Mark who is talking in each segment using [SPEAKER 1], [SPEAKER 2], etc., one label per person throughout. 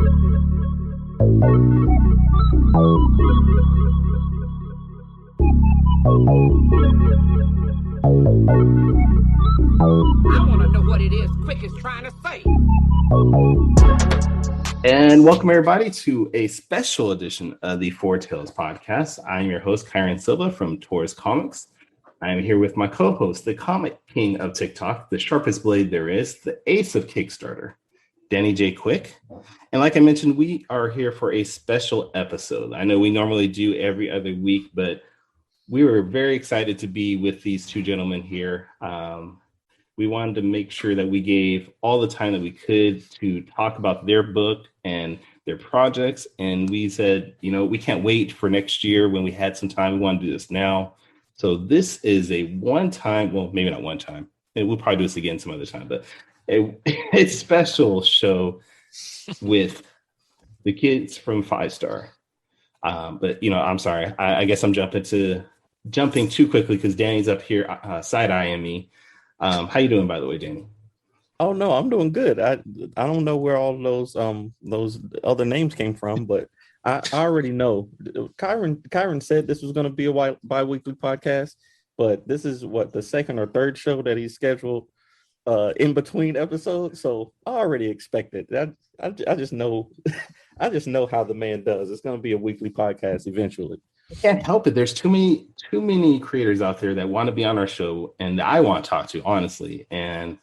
[SPEAKER 1] want to know what it is Quick is trying to say.
[SPEAKER 2] And welcome everybody to a special edition of the Four Tales podcast. I'm your host, Kyrun Silva from Taurus Comics. I am here with my co-host, the comic king of TikTok, the sharpest blade there is, the ace of Kickstarter, Danny J. Quick. And like I mentioned, we are here for a special episode. I know we normally do every other week, but we were very excited to be with these two gentlemen here. We wanted to make sure that we gave all the time that we could to talk about their book and their projects. And we said, you know, we can't wait for next year when we had some time. We want to do this now. So this is a one-time, well, maybe not one time. And we'll probably do this again some other time, but a special show with the kids from Fivestar. But, you know, I'm sorry. I guess I'm jumping too quickly because Danny's up here side-eyeing me. How you doing, by the way, Danny?
[SPEAKER 3] Oh no, I'm doing good. I don't know where all those other names came from, but I already know. Kyrun said this was going to be a bi-weekly podcast, but this is what the second or third show that he's scheduled in between episodes. So I already expected that. I just know I just know how the man does. It's going to be a weekly podcast eventually.
[SPEAKER 2] I can't help it. There's too many creators out there that want to be on our show and that I want to talk to, honestly. And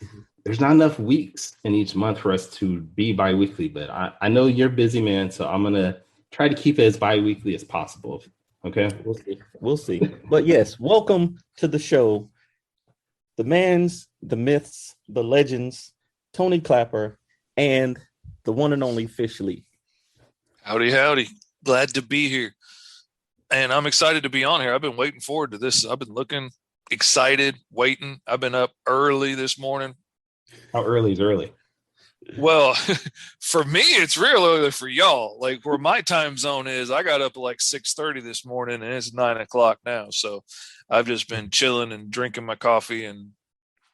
[SPEAKER 2] there's not enough weeks in each month for us to be bi-weekly, but I know you're busy, man. So I'm going to try to keep it as bi-weekly as possible. Okay.
[SPEAKER 3] We'll see. But yes, welcome to the show. The mans, the myths, the legends, Tony Klapper, and the one and only Fish Lee.
[SPEAKER 4] Howdy. Glad to be here. And I'm excited to be on here. I've been waiting forward to this. I've been looking excited, waiting. I've been up early this morning.
[SPEAKER 2] How early is early?
[SPEAKER 4] Well, for me, it's real early for y'all. Like where my time zone is, I got up at like 6:30 this morning and it's 9 o'clock now. So I've just been chilling and drinking my coffee and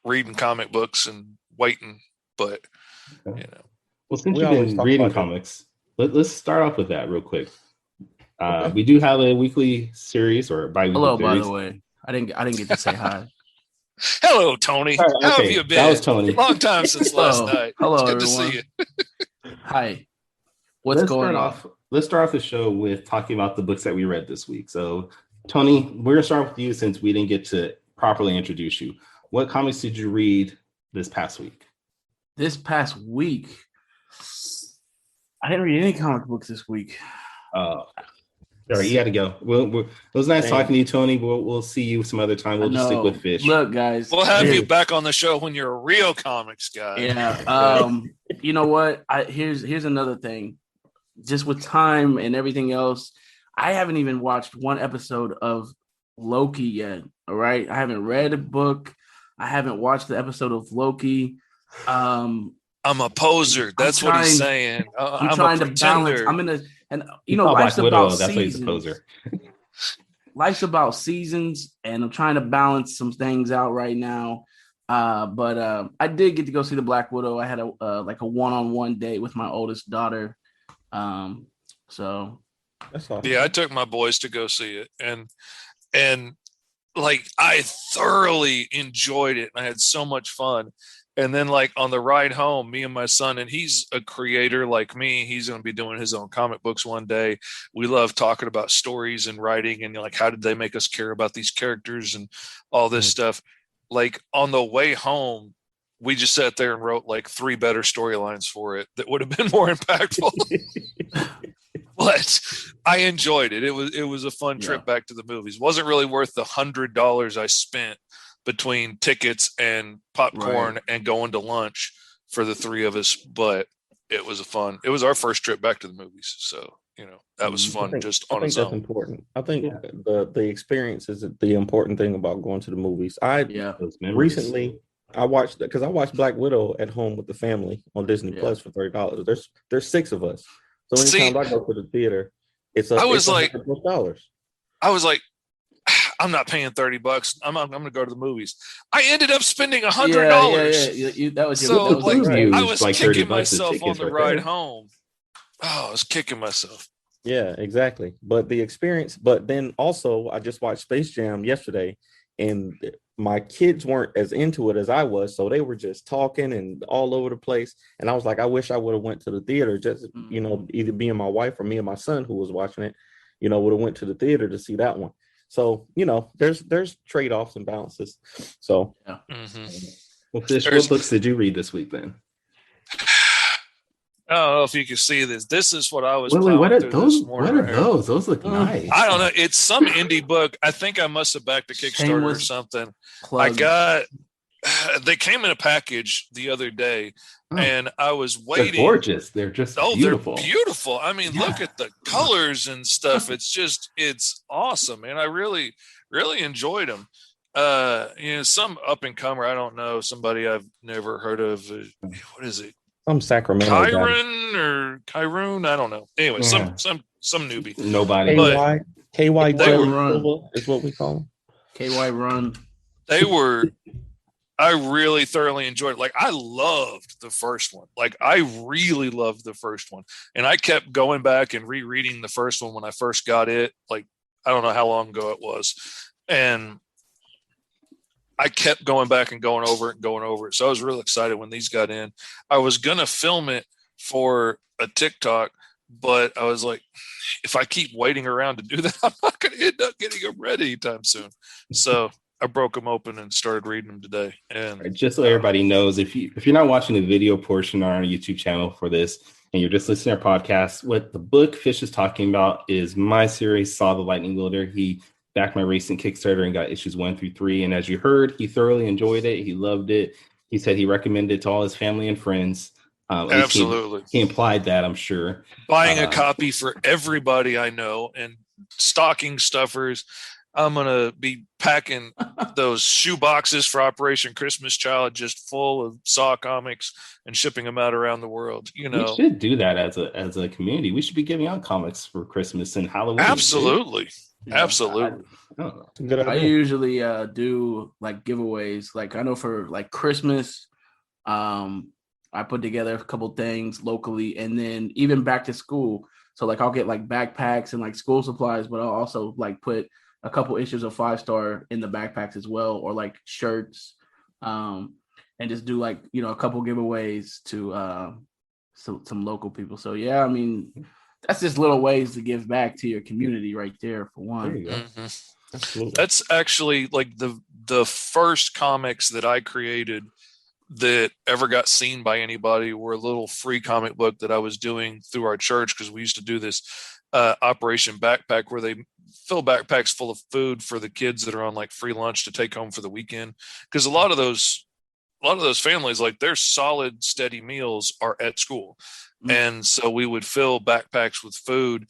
[SPEAKER 4] reading comic books and waiting. But, you know.
[SPEAKER 2] Well, since you've been reading comics, let's start off with that real quick.
[SPEAKER 3] Okay.
[SPEAKER 2] We do have a weekly series or bi-weekly
[SPEAKER 5] Hello,
[SPEAKER 2] series.
[SPEAKER 5] by the way. I didn't get to say hi.
[SPEAKER 4] Hello, Tony.
[SPEAKER 2] Right,
[SPEAKER 4] How have you been?
[SPEAKER 2] That was Tony.
[SPEAKER 4] Long time since last night.
[SPEAKER 5] Hello,
[SPEAKER 4] it's good
[SPEAKER 5] everyone.
[SPEAKER 4] to see you.
[SPEAKER 5] Hi. What's going on?
[SPEAKER 2] Let's start off the show with talking about the books that we read this week. So, Tony, we're going to start with you since we didn't get to properly introduce you. What comics did you read this past week?
[SPEAKER 5] This past week, I didn't read any comic books this week.
[SPEAKER 2] All right, you got to go. It was nice talking to you, Tony. We'll see you some other time. We'll just stick with Fish.
[SPEAKER 5] Look, guys.
[SPEAKER 4] We'll have you back on the show when you're a real comics guy.
[SPEAKER 5] Yeah. You know what? Here's another thing. Just with time and everything else, I haven't even watched one episode of Loki yet. All right. I haven't read a book. I haven't watched the episode of Loki. I'm
[SPEAKER 4] a poser. That's what he's saying.
[SPEAKER 5] I'm trying to balance. Life's about seasons. Life's about seasons, and I'm trying to balance some things out right now. But I did get to go see the Black Widow. I had a one-on-one date with my oldest daughter. So
[SPEAKER 3] that's awesome.
[SPEAKER 4] Yeah, I took my boys to go see it, and like I thoroughly enjoyed it. I had so much fun. And then like on the ride home, me and my son, and he's a creator like me, he's going to be doing his own comic books one day. We love talking about stories and writing and like, how did they make us care about these characters and all this stuff. Like on the way home, we just sat there and wrote like 3 better storylines for it that would have been more impactful. But I enjoyed it. It was a fun trip back to the movies. Wasn't really worth the $100 I spent between tickets and popcorn and going to lunch for the 3 of us, but it was our first trip back to the movies. So, you know, that was fun.
[SPEAKER 3] I think that's important. I think the experience is the important thing about going to the movies. Recently I watched Black Widow at home with the family on Disney Plus for $30. There's 6 of us. So anytime I go to the theater, I was like,
[SPEAKER 4] I'm not paying $30. I'm going to go to the movies. I ended up spending $100.
[SPEAKER 5] Yeah. That was
[SPEAKER 4] I was like kicking myself on the ride home. I was kicking myself.
[SPEAKER 3] Yeah, exactly. But the experience, but then also I just watched Space Jam yesterday, and my kids weren't as into it as I was, so they were just talking and all over the place. And I was like, I wish I would have went to the theater, just either me and my wife or me and my son who was watching it, would have went to the theater to see that one. So there's trade-offs and balances. So
[SPEAKER 5] yeah.
[SPEAKER 2] Well, Fish, what books did you read this week then?
[SPEAKER 4] I don't know if you can see this. This is what I was.
[SPEAKER 2] Wait, what are those? What are those? Those look nice.
[SPEAKER 4] I don't know. It's some indie book. I think I must have backed a Kickstarter or something. They came in a package the other day, and I was waiting.
[SPEAKER 2] They're gorgeous. They're just beautiful.
[SPEAKER 4] They're beautiful. I mean, look at the colors and stuff. It's awesome, man. I really, really enjoyed them. Some up and comer. I don't know. Somebody I've never heard of. What is it?
[SPEAKER 3] Some Sacramento
[SPEAKER 4] Kyrun, I don't know. Anyway, some newbie.
[SPEAKER 2] Nobody.
[SPEAKER 3] KY Run is what we call them.
[SPEAKER 5] KY Run.
[SPEAKER 4] I really thoroughly enjoyed it. Like, I loved the first one. Like, I really loved the first one. And I kept going back and rereading the first one when I first got it. Like, I don't know how long ago it was. And I kept going back and going over it. So I was really excited when these got in. I was going to film it for a TikTok, but I was like, if I keep waiting around to do that, I'm not going to end up getting them ready anytime soon. So I broke them open and started reading them today. And
[SPEAKER 2] just so everybody knows, if you're not watching the video portion on our YouTube channel for this, and you're just listening to our podcast, what the book Fish is talking about is my series, Saw the Lightning Wielder. He backed my recent Kickstarter and got issues 1 through 3. And as you heard, he thoroughly enjoyed it. He loved it. He said he recommended it to all his family and friends.
[SPEAKER 4] Absolutely.
[SPEAKER 2] He implied that, I'm sure.
[SPEAKER 4] Buying a copy for everybody I know, and stocking stuffers. I'm going to be packing those shoe boxes for Operation Christmas Child just full of Saw comics and shipping them out around the world. We
[SPEAKER 2] should do that as a community. We should be giving out comics for Christmas and Halloween.
[SPEAKER 4] Absolutely.
[SPEAKER 5] Yeah,
[SPEAKER 4] absolutely.
[SPEAKER 5] I usually do like giveaways. Like, I know for like Christmas, I put together a couple things locally, and then even back to school. So like I'll get like backpacks and like school supplies, but I'll also like put a couple issues of Fivestar in the backpacks as well, or like shirts, and just do like, a couple giveaways to some local people. So yeah, I mean, that's just little ways to give back to your community right there, for one.
[SPEAKER 2] There you go.
[SPEAKER 4] Mm-hmm. That's actually like the first comics that I created that ever got seen by anybody were a little free comic book that I was doing through our church, because we used to do this Operation Backpack where they fill backpacks full of food for the kids that are on like free lunch to take home for the weekend. Because a lot of those families, like, their solid steady meals are at school. And so we would fill backpacks with food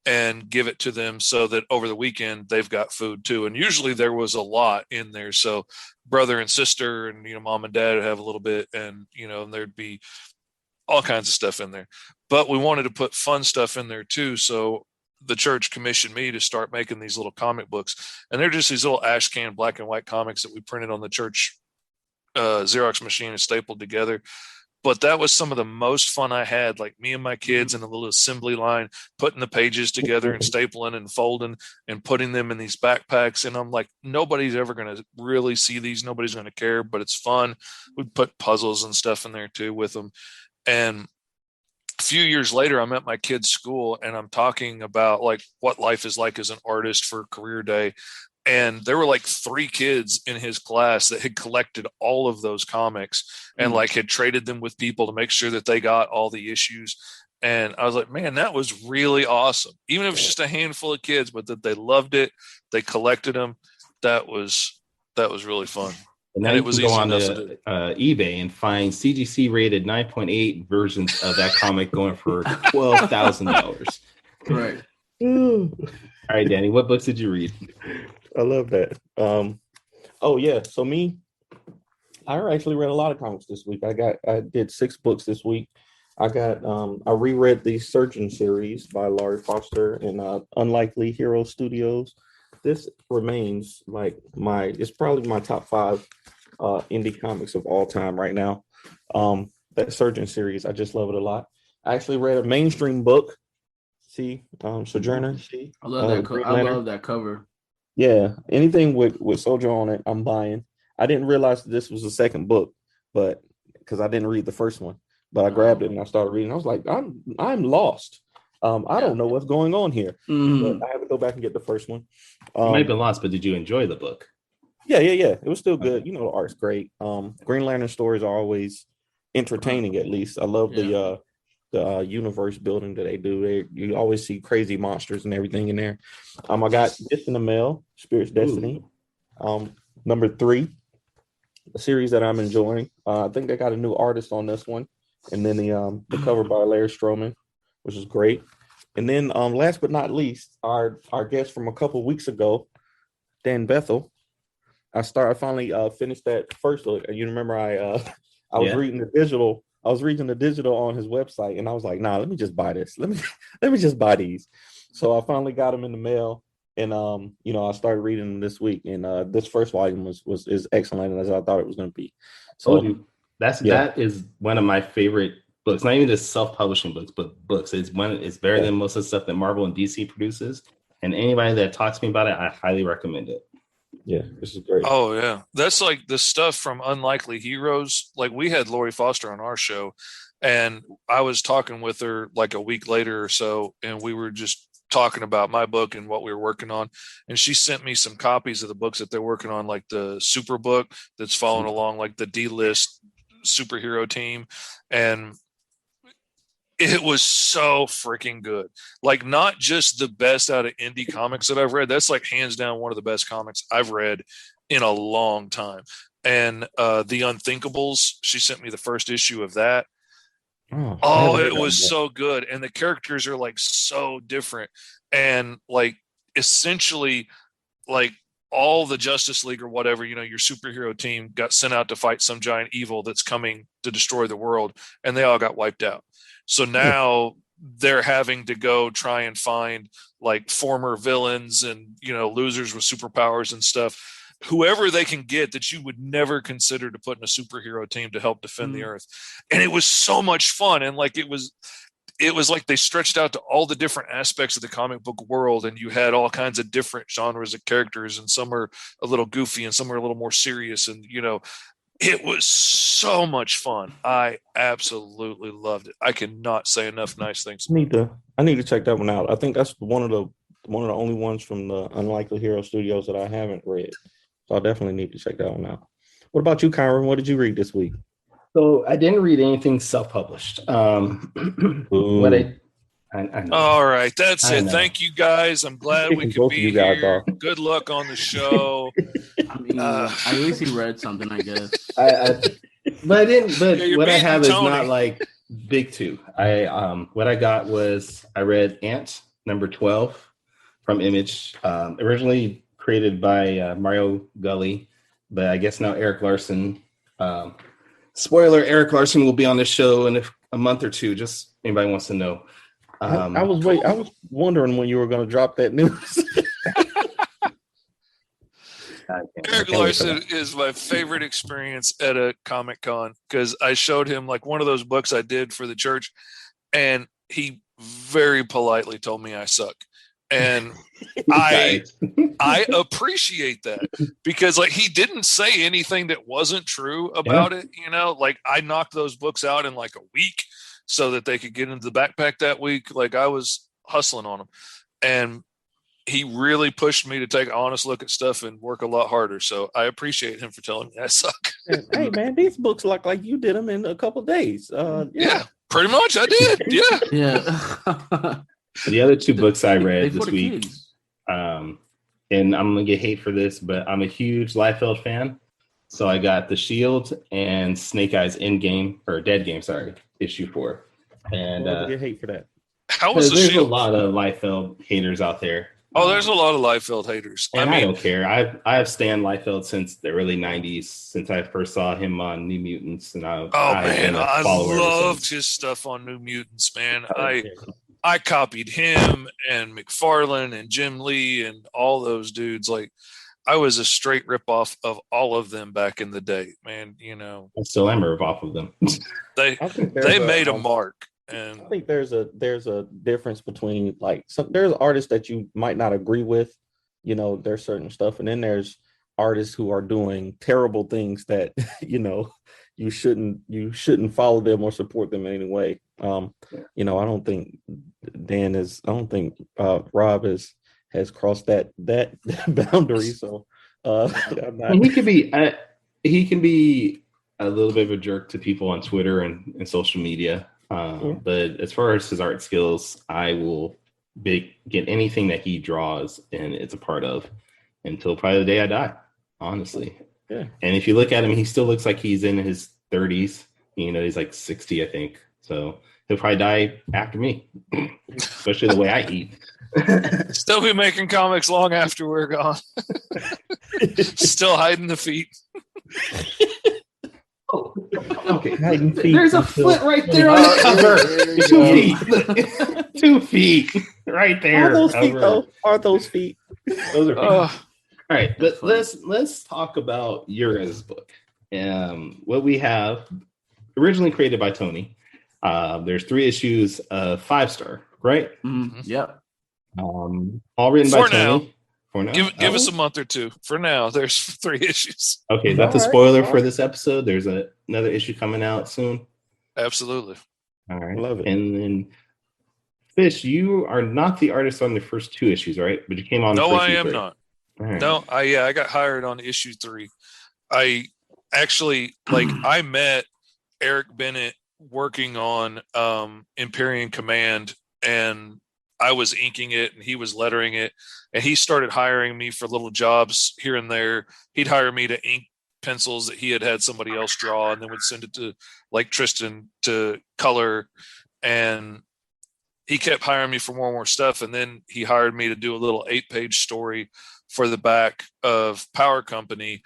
[SPEAKER 4] and give it to them so that over the weekend they've got food too. And usually there was a lot in there. So brother and sister and, mom and dad would have a little bit, and, and there'd be all kinds of stuff in there. But we wanted to put fun stuff in there too. So the church commissioned me to start making these little comic books. And they're just these little ash can black and white comics that we printed on the church Xerox machine and stapled together. But that was some of the most fun I had, like me and my kids in a little assembly line, putting the pages together and stapling and folding and putting them in these backpacks. And I'm like, nobody's ever going to really see these. Nobody's going to care, but it's fun. We'd put puzzles and stuff in there too with them. And a few years later, I'm at my kid's school and I'm talking about like what life is like as an artist for career day. And there were like 3 kids in his class that had collected all of those comics and like had traded them with people to make sure that they got all the issues. And I was like, man, that was really awesome. Even if it's just a handful of kids, but that they loved it, they collected them. That was really fun.
[SPEAKER 2] And then it was go on to eBay and find CGC rated 9.8 versions of that comic going for $12,000.
[SPEAKER 5] Right.
[SPEAKER 2] All right, Danny, what books did you read?
[SPEAKER 3] I love that. So me, I actually read a lot of comics this week. I did 6 books this week. I reread the Surgeon series by Laurie Foster and Unlikely Hero Studios. This remains like it's probably my top 5 indie comics of all time right now. That Surgeon series, I just love it a lot. I actually read a mainstream book. See, Sojourner. See,
[SPEAKER 5] I love that. I love that cover.
[SPEAKER 3] Yeah, anything with Soldier on it, I'm buying. I didn't realize this was the second book, but because I didn't read the first one, but I grabbed it and I started reading. I was like, I'm lost. I don't know what's going on here. But I have to go back and get the first one.
[SPEAKER 2] You might have been lost, but did you enjoy the book?
[SPEAKER 3] Yeah. It was still good. You know, the art's great. Green Lantern stories are always entertaining. At least I love the universe building that they do. You always see crazy monsters and everything in there. I got this in the mail, Spirit's Destiny, number 3, a series that I'm enjoying. I think they got a new artist on this one, and then the cover by Larry Stroman, which is great. And then last but not least, our guest from a couple weeks ago, Dan Bethel. I finally finished that first look. You remember I was reading the digital. I was reading the digital on his website, and I was like, "Nah, let me just buy this. Let me just buy these." So I finally got them in the mail, and I started reading them this week. And this first volume is excellent as I thought it was going to be. So
[SPEAKER 2] that is one of my favorite books. Not even just self-publishing books, but books. It's better than most of the stuff that Marvel and DC produces. And anybody that talks to me about it, I highly recommend it.
[SPEAKER 3] Yeah, this is great.
[SPEAKER 4] Oh yeah, that's like the stuff from Unlikely Heroes. Like we had Lori Foster on our show, and I was talking with her like a week later or so, and we were just talking about my book and what we were working on. And she sent me some copies of the books that they're working on, like the Super book that's following along like the D-list superhero team, and it was so freaking good. Like not just the best out of indie comics that I've read. That's like hands down one of the best comics I've read in a long time. And The Unthinkables, she sent me the first issue of that. It was so good. And the characters are like so different. And like essentially like all the Justice League or whatever, your superhero team got sent out to fight some giant evil that's coming to destroy the world. And they all got wiped out. So now they're having to go try and find like former villains and, losers with superpowers and stuff, whoever they can get that you would never consider to put in a superhero team to help defend the earth. And it was so much fun. And like, it was like they stretched out to all the different aspects of the comic book world. And you had all kinds of different genres of characters, and some are a little goofy and some are a little more serious. And, it was so much fun. I absolutely loved it. I cannot say enough nice things.
[SPEAKER 3] I need to check that one out. I think that's one of the only ones from the Unlikely Hero Studios that I haven't read. So I definitely need to check that one out. What about you, Kyrun? What did you read this week?
[SPEAKER 2] So I didn't read anything self-published. I know.
[SPEAKER 4] All right, that's it. Thank you guys. I'm glad we could be here. Good luck on the show.
[SPEAKER 5] I mean, at least he read something, I guess.
[SPEAKER 2] But I didn't. But what I have is not like big two. What I got was I read Ant number 12 from Image, originally created by Mario Gully, but I guess now Eric Larson. Spoiler: Eric Larson will be on this show in a month or two. Just anybody wants to know.
[SPEAKER 3] I was wondering when you were going to drop that news.
[SPEAKER 4] Eric Larson is my favorite experience at a Comic-Con because I showed him like one of those books I did for the church, and he very politely told me I suck. And I appreciate that because like he didn't say anything that wasn't true about it. Like I knocked those books out in like a week so that they could get into the backpack that week. Like I was hustling on them, and he really pushed me to take an honest look at stuff and work a lot harder. So I appreciate him for telling me I suck.
[SPEAKER 3] Hey man, these books look like you did them in a couple of days.
[SPEAKER 4] Yeah, pretty much I did.
[SPEAKER 5] Yeah.
[SPEAKER 2] The other two books I read this week, and I'm gonna get hate for this, but I'm a huge Liefeld fan. So I got The Shield and Snake Eyes Endgame or Dead Game, issue 4. And
[SPEAKER 3] get hate for that.
[SPEAKER 4] How was The
[SPEAKER 2] Shield? There's a lot of Liefeld haters out there.
[SPEAKER 4] Oh, there's a lot of Liefeld haters.
[SPEAKER 2] And I don't care. I have stan Liefeld since the early 90s, since I first saw him on New Mutants. And I
[SPEAKER 4] loved his stuff on New Mutants, man. I copied him and McFarlane and Jim Lee and all those dudes. Like I was a straight ripoff of all of them back in the day, man.
[SPEAKER 2] I still am a ripoff of them.
[SPEAKER 4] They made a mark. And
[SPEAKER 3] I think there's a difference between like there's artists that you might not agree with, there's certain stuff, and then there's artists who are doing terrible things that you shouldn't follow them or support them in any way. I don't think Rob has crossed that boundary. So I'm not...
[SPEAKER 2] he can be a little bit of a jerk to people on Twitter and social media. But as far as his art skills, I will get anything that he draws and it's a part of until probably the day I die, honestly.
[SPEAKER 3] Yeah.
[SPEAKER 2] And if you look at him, he still looks like he's in his 30s. He's like 60, I think. So he'll probably die after me, especially the way I eat.
[SPEAKER 4] Still be making comics long after we're gone. Still hiding the feet.
[SPEAKER 2] Oh, okay. There's a foot right there on the cover. 2 feet right there.
[SPEAKER 3] Are those feet though? Are those feet?
[SPEAKER 2] Those are feet. All right, but let's talk about your guys' book. What we have originally created by Tony. There's 3 issues of Fivestar, right?
[SPEAKER 5] Mm-hmm. Yep.
[SPEAKER 2] All written by Tony. For now,
[SPEAKER 4] give us a month or two. For now, there's 3 issues.
[SPEAKER 2] Okay, that's a spoiler for this episode. There's another issue coming out soon.
[SPEAKER 4] Absolutely.
[SPEAKER 2] All right,
[SPEAKER 3] love it.
[SPEAKER 2] And then Fish, you are not the artist on the first 2 issues, right? But you came on.
[SPEAKER 4] No, I am
[SPEAKER 2] 3.
[SPEAKER 4] not.
[SPEAKER 2] Right.
[SPEAKER 4] No, I got hired on issue 3. I actually I met Eric Bennett working on Imperium Command, and I was inking it and he was lettering it, and he started hiring me for little jobs here and there. He'd hire me to ink pencils that he had somebody else draw, and then would send it to like Tristan to color, and he kept hiring me for more and more stuff. And then he hired me to do a little 8-page story for the back of Power Company.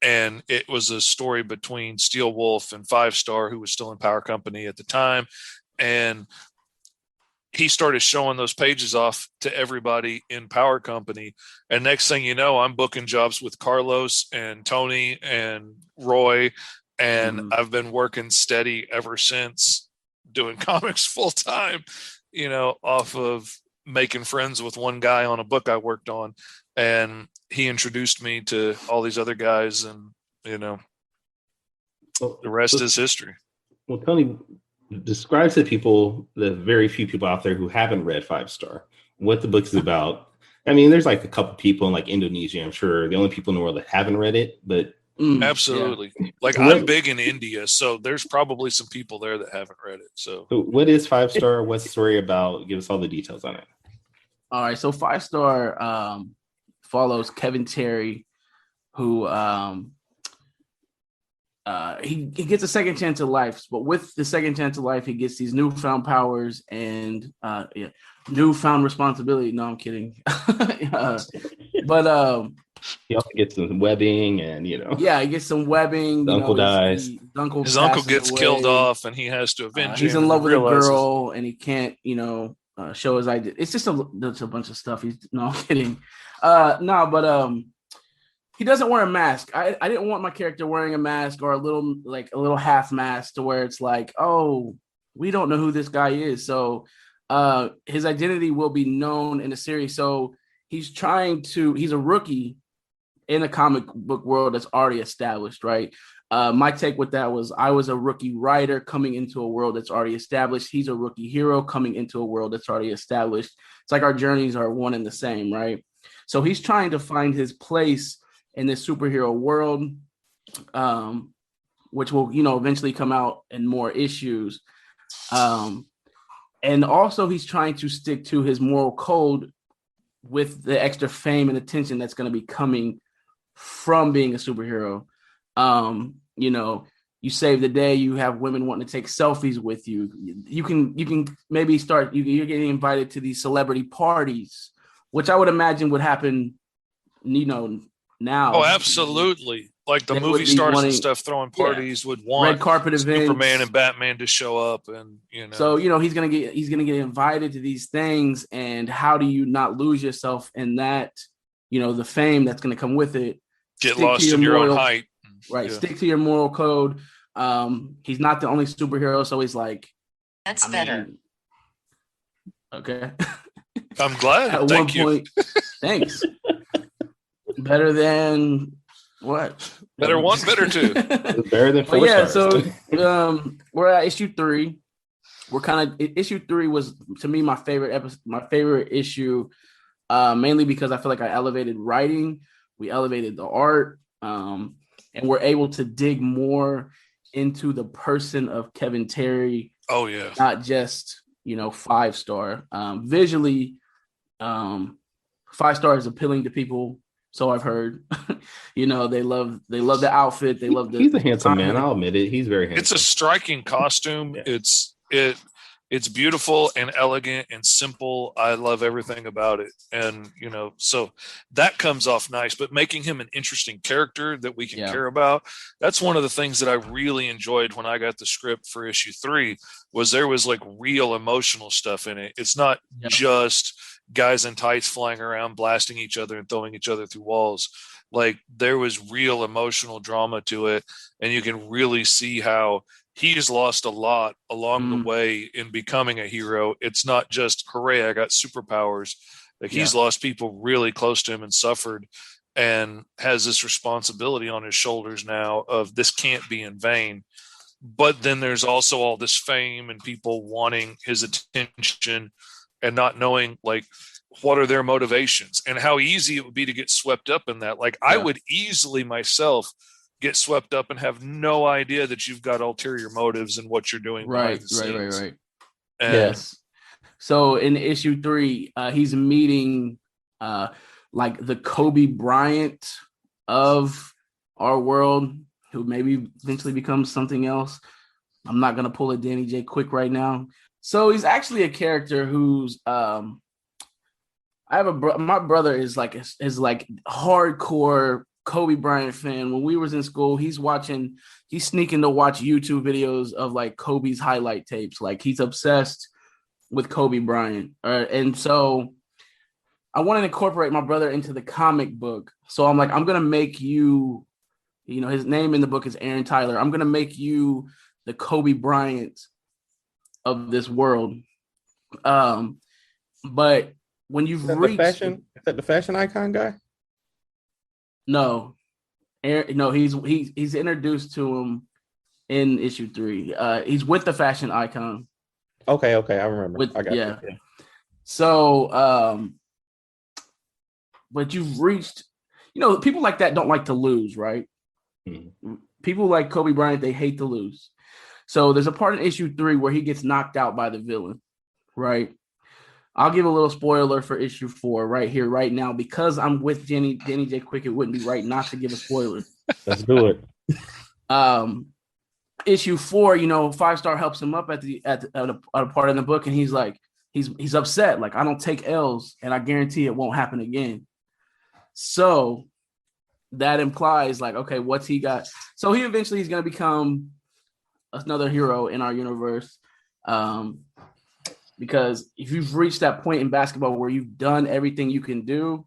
[SPEAKER 4] And it was a story between Steel Wolf and Fivestar, who was still in Power Company at the time. And he started showing those pages off to everybody in Power Company. And next thing you know, I'm booking jobs with Carlos and Tony and Roy. And I've been working steady ever since, doing comics full time, off of making friends with one guy on a book I worked on. And he introduced me to all these other guys, and, the rest is history.
[SPEAKER 2] Well, Tony, describe to people, the very few people out there who haven't read Fivestar, what the book is about. I mean, there's like a couple people in like Indonesia, I'm sure, the only people in the world that haven't read it, but
[SPEAKER 4] absolutely. Yeah. I'm big in India, so there's probably some people there that haven't read it. So
[SPEAKER 2] what is Fivestar? What's the story about? Give us all the details on it.
[SPEAKER 5] All right, so Fivestar follows Kevin Terry, who he gets a second chance at life, but with the second chance of life, he gets these newfound powers and newfound responsibility. No, I'm kidding. But
[SPEAKER 2] he also gets some webbing, and he
[SPEAKER 5] gets some webbing.
[SPEAKER 2] His uncle dies.
[SPEAKER 5] His
[SPEAKER 4] uncle gets killed off, and he has to avenge him.
[SPEAKER 5] He's in love with a girl, and he can't, show his identity. It's just a bunch of stuff. No, I'm kidding. He doesn't wear a mask. I didn't want my character wearing a mask or a little half mask to where it's like, oh, we don't know who this guy is. So his identity will be known in the series. So he's a rookie in a comic book world that's already established, right? My take with that was I was a rookie writer coming into a world that's already established. He's a rookie hero coming into a world that's already established. It's like our journeys are one and the same, right? So he's trying to find his place in this superhero world, which will, eventually come out in more issues. And also he's trying to stick to his moral code with the extra fame and attention that's going to be coming from being a superhero. You save the day, you have women wanting to take selfies with you. You can maybe you're getting invited to these celebrity parties, which I would imagine would happen, now.
[SPEAKER 4] Oh, absolutely. Like the movie stars and stuff throwing parties would want
[SPEAKER 5] red carpet events,
[SPEAKER 4] Superman and Batman to show up, and
[SPEAKER 5] So he's gonna get invited to these things, and how do you not lose yourself in that? The fame that's gonna come with it.
[SPEAKER 4] Get lost in your own height.
[SPEAKER 5] Right. Yeah. Stick to your moral code. He's not the only superhero, so he's like,
[SPEAKER 6] That's better.
[SPEAKER 5] Okay.
[SPEAKER 4] I'm glad.
[SPEAKER 5] At one point, thanks. Better than what?
[SPEAKER 4] Better one, better two.
[SPEAKER 2] Better than 4 stars.
[SPEAKER 5] So we're at issue 3. We're kind of issue 3 was to me my favorite episode, my favorite issue, mainly because I feel like I elevated writing, we elevated the art, and we're able to dig more into the person of Kevin Terry.
[SPEAKER 4] Oh yeah,
[SPEAKER 5] not just Fivestar. Visually, Fivestar is appealing to people. So I've heard, they love the outfit. They love the.
[SPEAKER 2] He's a handsome man. I'll admit it. He's very handsome.
[SPEAKER 4] It's a striking costume. Yeah. It's beautiful and elegant and simple. I love everything about it. And, so that comes off nice, but making him an interesting character that we can care about. That's one of the things that I really enjoyed when I got the script for issue 3 was there was like real emotional stuff in it. It's not just guys in tights flying around, blasting each other and throwing each other through walls. Like there was real emotional drama to it. And you can really see how he's lost a lot along the way in becoming a hero. It's not just, hooray, I got superpowers. Like he's lost people really close to him and suffered and has this responsibility on his shoulders now of this can't be in vain. But then there's also all this fame and people wanting his attention and not knowing like what are their motivations and how easy it would be to get swept up in that. Like I would easily myself get swept up and have no idea that you've got ulterior motives in what you're doing.
[SPEAKER 5] Right.
[SPEAKER 4] And
[SPEAKER 5] yes. So in issue 3, he's meeting like the Kobe Bryant of our world, who maybe eventually becomes something else. I'm not gonna pull a Danny J. Quick right now. So he's actually a character who's my brother is like hardcore Kobe Bryant fan. When we was in school, he's sneaking to watch YouTube videos of like Kobe's highlight tapes. Like he's obsessed with Kobe Bryant. And so I wanted to incorporate my brother into the comic book. So I'm like, I'm going to make you, his name in the book is Aaron Tyler. I'm going to make you the Kobe Bryant of this world. But when you've reached
[SPEAKER 3] is that the fashion icon guy?
[SPEAKER 5] No, Aaron, no, he's introduced to him in issue 3. He's with the fashion icon.
[SPEAKER 3] Okay, I remember. I got you.
[SPEAKER 5] So, but you've reached, people like that don't like to lose, right? Mm-hmm. People like Kobe Bryant, they hate to lose. So there's a part in issue 3 where he gets knocked out by the villain, right? I'll give a little spoiler for issue 4 right here, right now, because I'm with Danny J. Quick. It wouldn't be right not to give a spoiler.
[SPEAKER 3] Let's do it.
[SPEAKER 5] Issue 4, Fivestar helps him up at a part in the book, and he's like, he's upset. Like, I don't take L's, and I guarantee it won't happen again. So that implies, like, okay, what's he got? So he eventually is going to become another hero in our universe. Because if you've reached that point in basketball where you've done everything you can do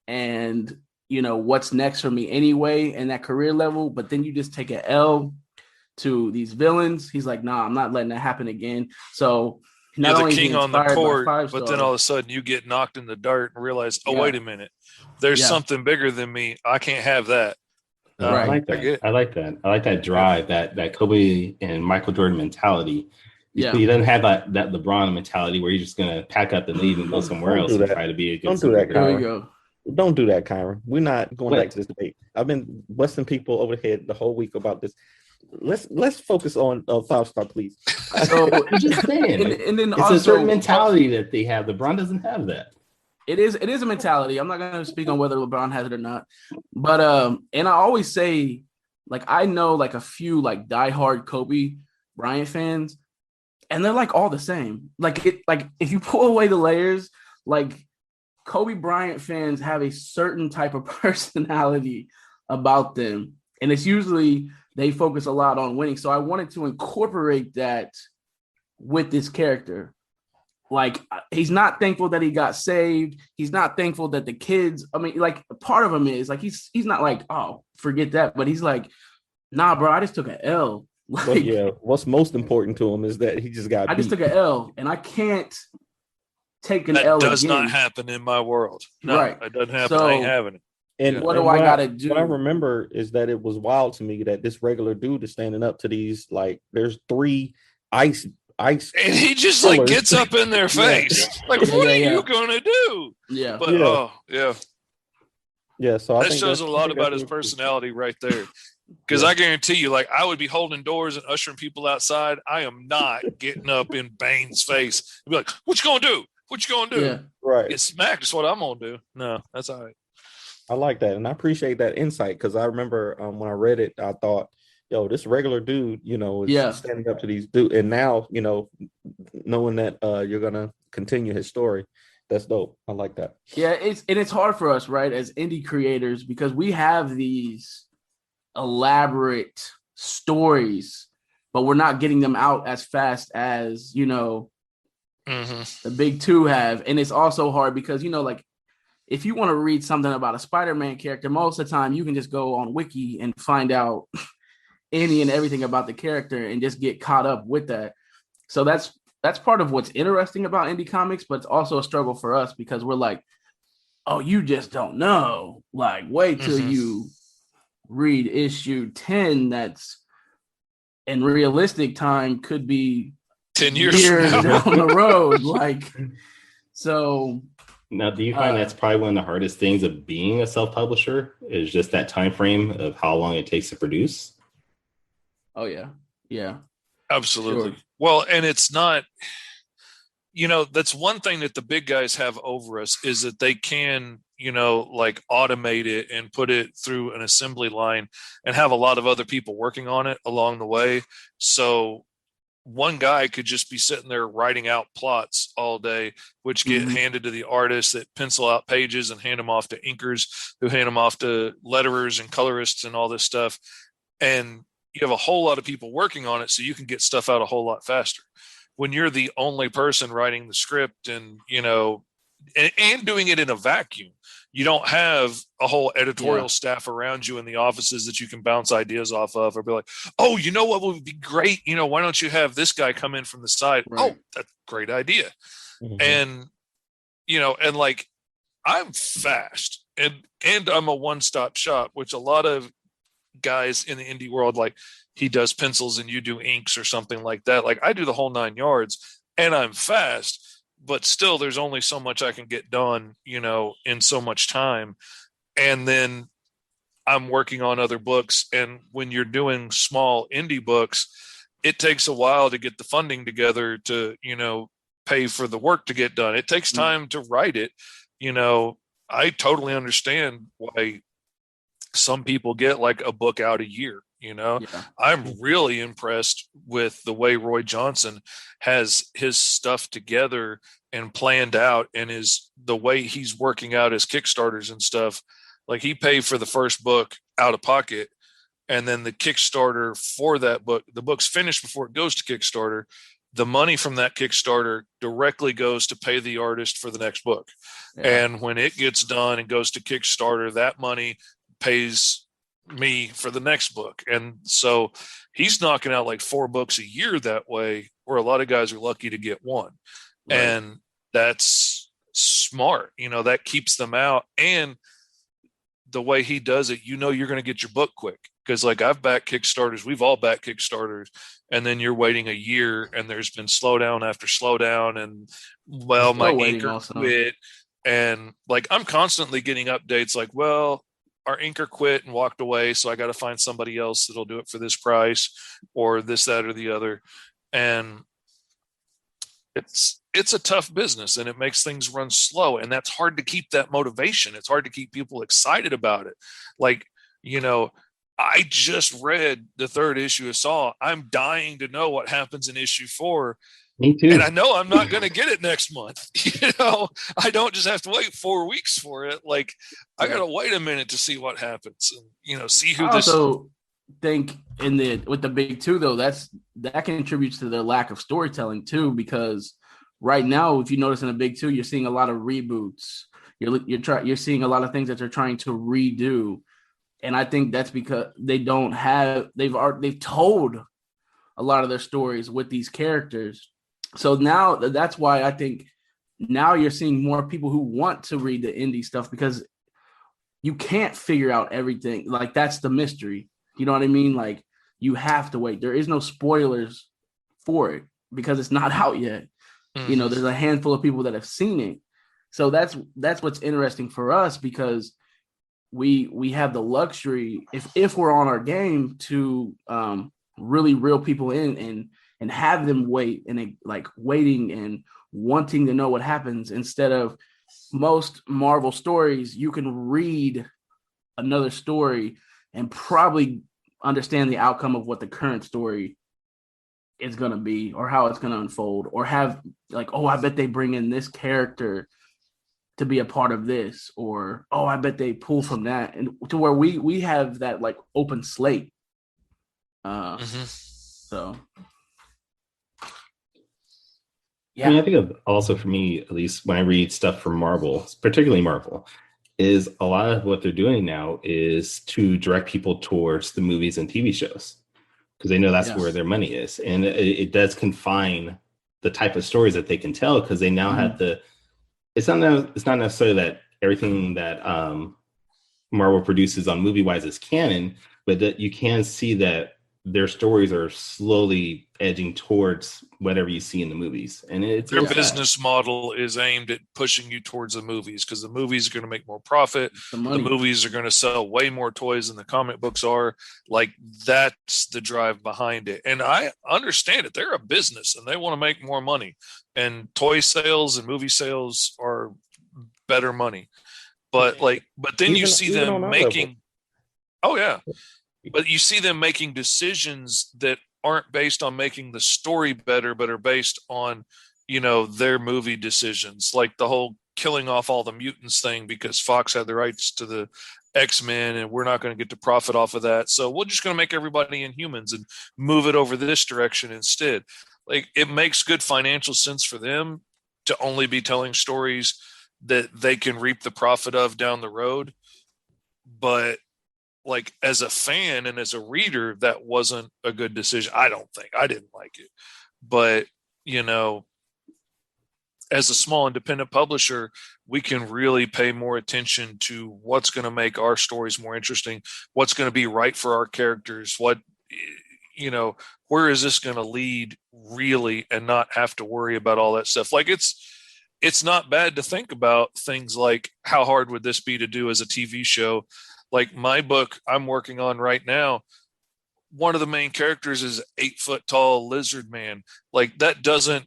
[SPEAKER 5] and, what's next for me anyway in that career level, but then you just take an L to these villains, he's like, nah, I'm not letting that happen again. So
[SPEAKER 4] you're the king on the court, but then all of a sudden you get knocked in the dirt and realize, wait a minute, there's something bigger than me. I can't have that.
[SPEAKER 2] Right. I like that. I like that drive, that Kobe and Michael Jordan mentality. Yeah. He doesn't have that LeBron mentality where he's just going to pack up and leave and go somewhere else and try to be a good.
[SPEAKER 3] Don't do that, Kyrun. Don't do that, Kyrun. We're not going back to this debate. I've been busting people over the head the whole week about this. Let's focus on Fivestar, please.
[SPEAKER 2] So I'm just saying, and then it's also a certain mentality that they have. LeBron doesn't have that.
[SPEAKER 5] It is a mentality. I'm not going to speak on whether LeBron has it or not, but and I always say, like, I know like a few like diehard Kobe Bryant fans. And they're like all the same. Like if you pull away the layers, like Kobe Bryant fans have a certain type of personality about them. And it's usually they focus a lot on winning. So I wanted to incorporate that with this character. Like he's not thankful that he got saved. He's not thankful that the kids, like part of him is like, he's not like, oh, forget that. But he's like, nah, bro, I just took an L.
[SPEAKER 3] But yeah, what's most important to him is that he just got.
[SPEAKER 5] I just took an L, and I can't take an
[SPEAKER 4] that
[SPEAKER 5] L.
[SPEAKER 4] That does
[SPEAKER 5] again.
[SPEAKER 4] not happen in my world. No,
[SPEAKER 5] right.
[SPEAKER 4] It doesn't happen.
[SPEAKER 5] So,
[SPEAKER 4] I ain't having it.
[SPEAKER 3] And
[SPEAKER 5] what do I gotta do?
[SPEAKER 3] What I remember is that it was wild to me that this regular dude is standing up to these, like, there's 3 ice,
[SPEAKER 4] and he just
[SPEAKER 3] pillars.
[SPEAKER 4] like gets up in their face. Like, what are you gonna do?
[SPEAKER 5] Yeah.
[SPEAKER 4] But
[SPEAKER 3] yeah. So I
[SPEAKER 4] that
[SPEAKER 3] think
[SPEAKER 4] shows a lot about his personality right there. Because I guarantee you, like, I would be holding doors and ushering people outside. I am not getting up in Bane's face and be like, "What you gonna do? What you gonna do?"
[SPEAKER 5] Yeah.
[SPEAKER 3] Right.
[SPEAKER 4] Get smacked is what I'm gonna do. No, that's all right.
[SPEAKER 3] I like that, and I appreciate that insight, because I remember when I read it, I thought, "Yo, this regular dude, is standing up to these dudes." And now, knowing that you're gonna continue his story, that's dope. I like that.
[SPEAKER 5] Yeah, it's hard for us, right, as indie creators, because we have these elaborate stories, but we're not getting them out as fast as the big 2 have. And it's also hard because like, if you want to read something about a Spider-Man character, most of the time you can just go on Wiki and find out any and everything about the character and just get caught up with that. So that's part of what's interesting about indie comics, but it's also a struggle for us because we're like, oh, you just don't know. Like, wait till you read issue 10. That's in realistic time could be
[SPEAKER 4] 10 years
[SPEAKER 5] down the road. Like, so.
[SPEAKER 2] Now, do you find that's probably one of the hardest things of being a self-publisher is just that time frame of how long it takes to produce?
[SPEAKER 5] Oh, yeah. Yeah.
[SPEAKER 4] Absolutely.
[SPEAKER 5] Sure.
[SPEAKER 4] Well, and it's not, that's one thing that the big guys have over us is that they can, like automate it and put it through an assembly line and have a lot of other people working on it along the way. So one guy could just be sitting there writing out plots all day, which get handed to the artists that pencil out pages and hand them off to inkers who hand them off to letterers and colorists and all this stuff. And you have a whole lot of people working on it, so you can get stuff out a whole lot faster. When you're the only person writing the script and, and doing it in a vacuum, you don't have a whole editorial staff around you in the offices that you can bounce ideas off of or be like, oh, you know what would be great? Why don't you have this guy come in from the side? Right. Oh, that's a great idea. And, and like, I'm fast and I'm a one-stop shop, which a lot of guys in the indie world, like he does pencils and you do inks or something like that. Like I do the whole 9 yards and I'm fast, but still there's only so much I can get done, in so much time. And then I'm working on other books. And when you're doing small indie books, it takes a while to get the funding together to, pay for the work to get done. It takes time to write it. I totally understand why some people get like a book out a year. I'm really impressed with the way Roy Johnson has his stuff together and planned out, and the way he's working out his Kickstarters and stuff. Like he paid for the first book out of pocket, and then the Kickstarter for that book, the book's finished before it goes to Kickstarter. The money from that Kickstarter directly goes to pay the artist for the next book. And when it gets done and goes to Kickstarter, that money pays me for the next book. And so he's knocking out like 4 books a year that way, where a lot of guys are lucky to get one. Right. And that's smart. That keeps them out. And the way he does it, you're going to get your book quick. Because like I've backed Kickstarters, we've all backed Kickstarters, and then you're waiting a year and there's been slowdown after slowdown, and well, my inker quit. And like I'm constantly getting updates like, well, our inker quit and walked away, so I got to find somebody else that'll do it for this price or this, that, or the other. And it's a tough business, and it makes things run slow, and that's hard to keep that motivation. It's hard to keep people excited about it. Like, I just read the 3rd issue of Saw. I'm dying to know what happens in issue 4.
[SPEAKER 2] Me too.
[SPEAKER 4] And I know I'm not going to get it next month. I don't just have to wait 4 weeks for it. Like I got to wait a minute to see what happens and, see who this.
[SPEAKER 5] I also think with the big 2 though, that contributes to their lack of storytelling too, because right now, if you notice in the big 2, you're seeing a lot of reboots. You're seeing a lot of things that they're trying to redo. And I think that's because they've told a lot of their stories with these characters. So now that's why I think now you're seeing more people who want to read the indie stuff, because you can't figure out everything. Like, that's the mystery. You know what I mean? Like, you have to wait. There is no spoilers for it because it's not out yet. Mm-hmm. You know, there's a handful of people that have seen it. So that's what's interesting for us, because we have the luxury, if we're on our game, to really reel people in and have them wait, and like waiting and wanting to know what happens, instead of most Marvel stories. You can read another story and probably understand the outcome of what the current story is going to be, or how it's going to unfold, or have like, oh, I bet they bring in this character to be a part of this, or, oh, I bet they pull from that, and to where we have that like open slate. So
[SPEAKER 2] yeah. I mean, I think also for me, at least when I read stuff from Marvel, particularly Marvel, is a lot of what they're doing now is to direct people towards the movies and TV shows, because they know that's where their money is. And it does confine the type of stories that they can tell, because they now have the, it's not necessarily that everything that Marvel produces on movie wise is canon, but that you can see that their stories are slowly edging towards whatever you see in the movies. And
[SPEAKER 4] their business model is aimed at pushing you towards the movies, because the movies are going to make more profit. The movies are going to sell way more toys than the comic books are. Like, that's the drive behind it. And I understand it. They're a business and they want to make more money. And toy sales and movie sales are better money. But then you see them making, but you see them making decisions that aren't based on making the story better, but are based on, their movie decisions, like the whole killing off all the mutants thing because Fox had the rights to the X-Men and we're not going to get to profit off of that. So we're just going to make everybody Inhumans and move it over this direction instead. Like, it makes good financial sense for them to only be telling stories that they can reap the profit of down the road. But like, as a fan and as a reader, that wasn't a good decision. I didn't like it, but as a small independent publisher, we can really pay more attention to what's going to make our stories more interesting, what's going to be right for our characters, where is this going to lead really, and not have to worry about all that stuff. Like, it's not bad to think about things like, how hard would this be to do as a TV show? Like, my book I'm working on right now, one of the main characters is 8-foot tall lizard man. Like, that doesn't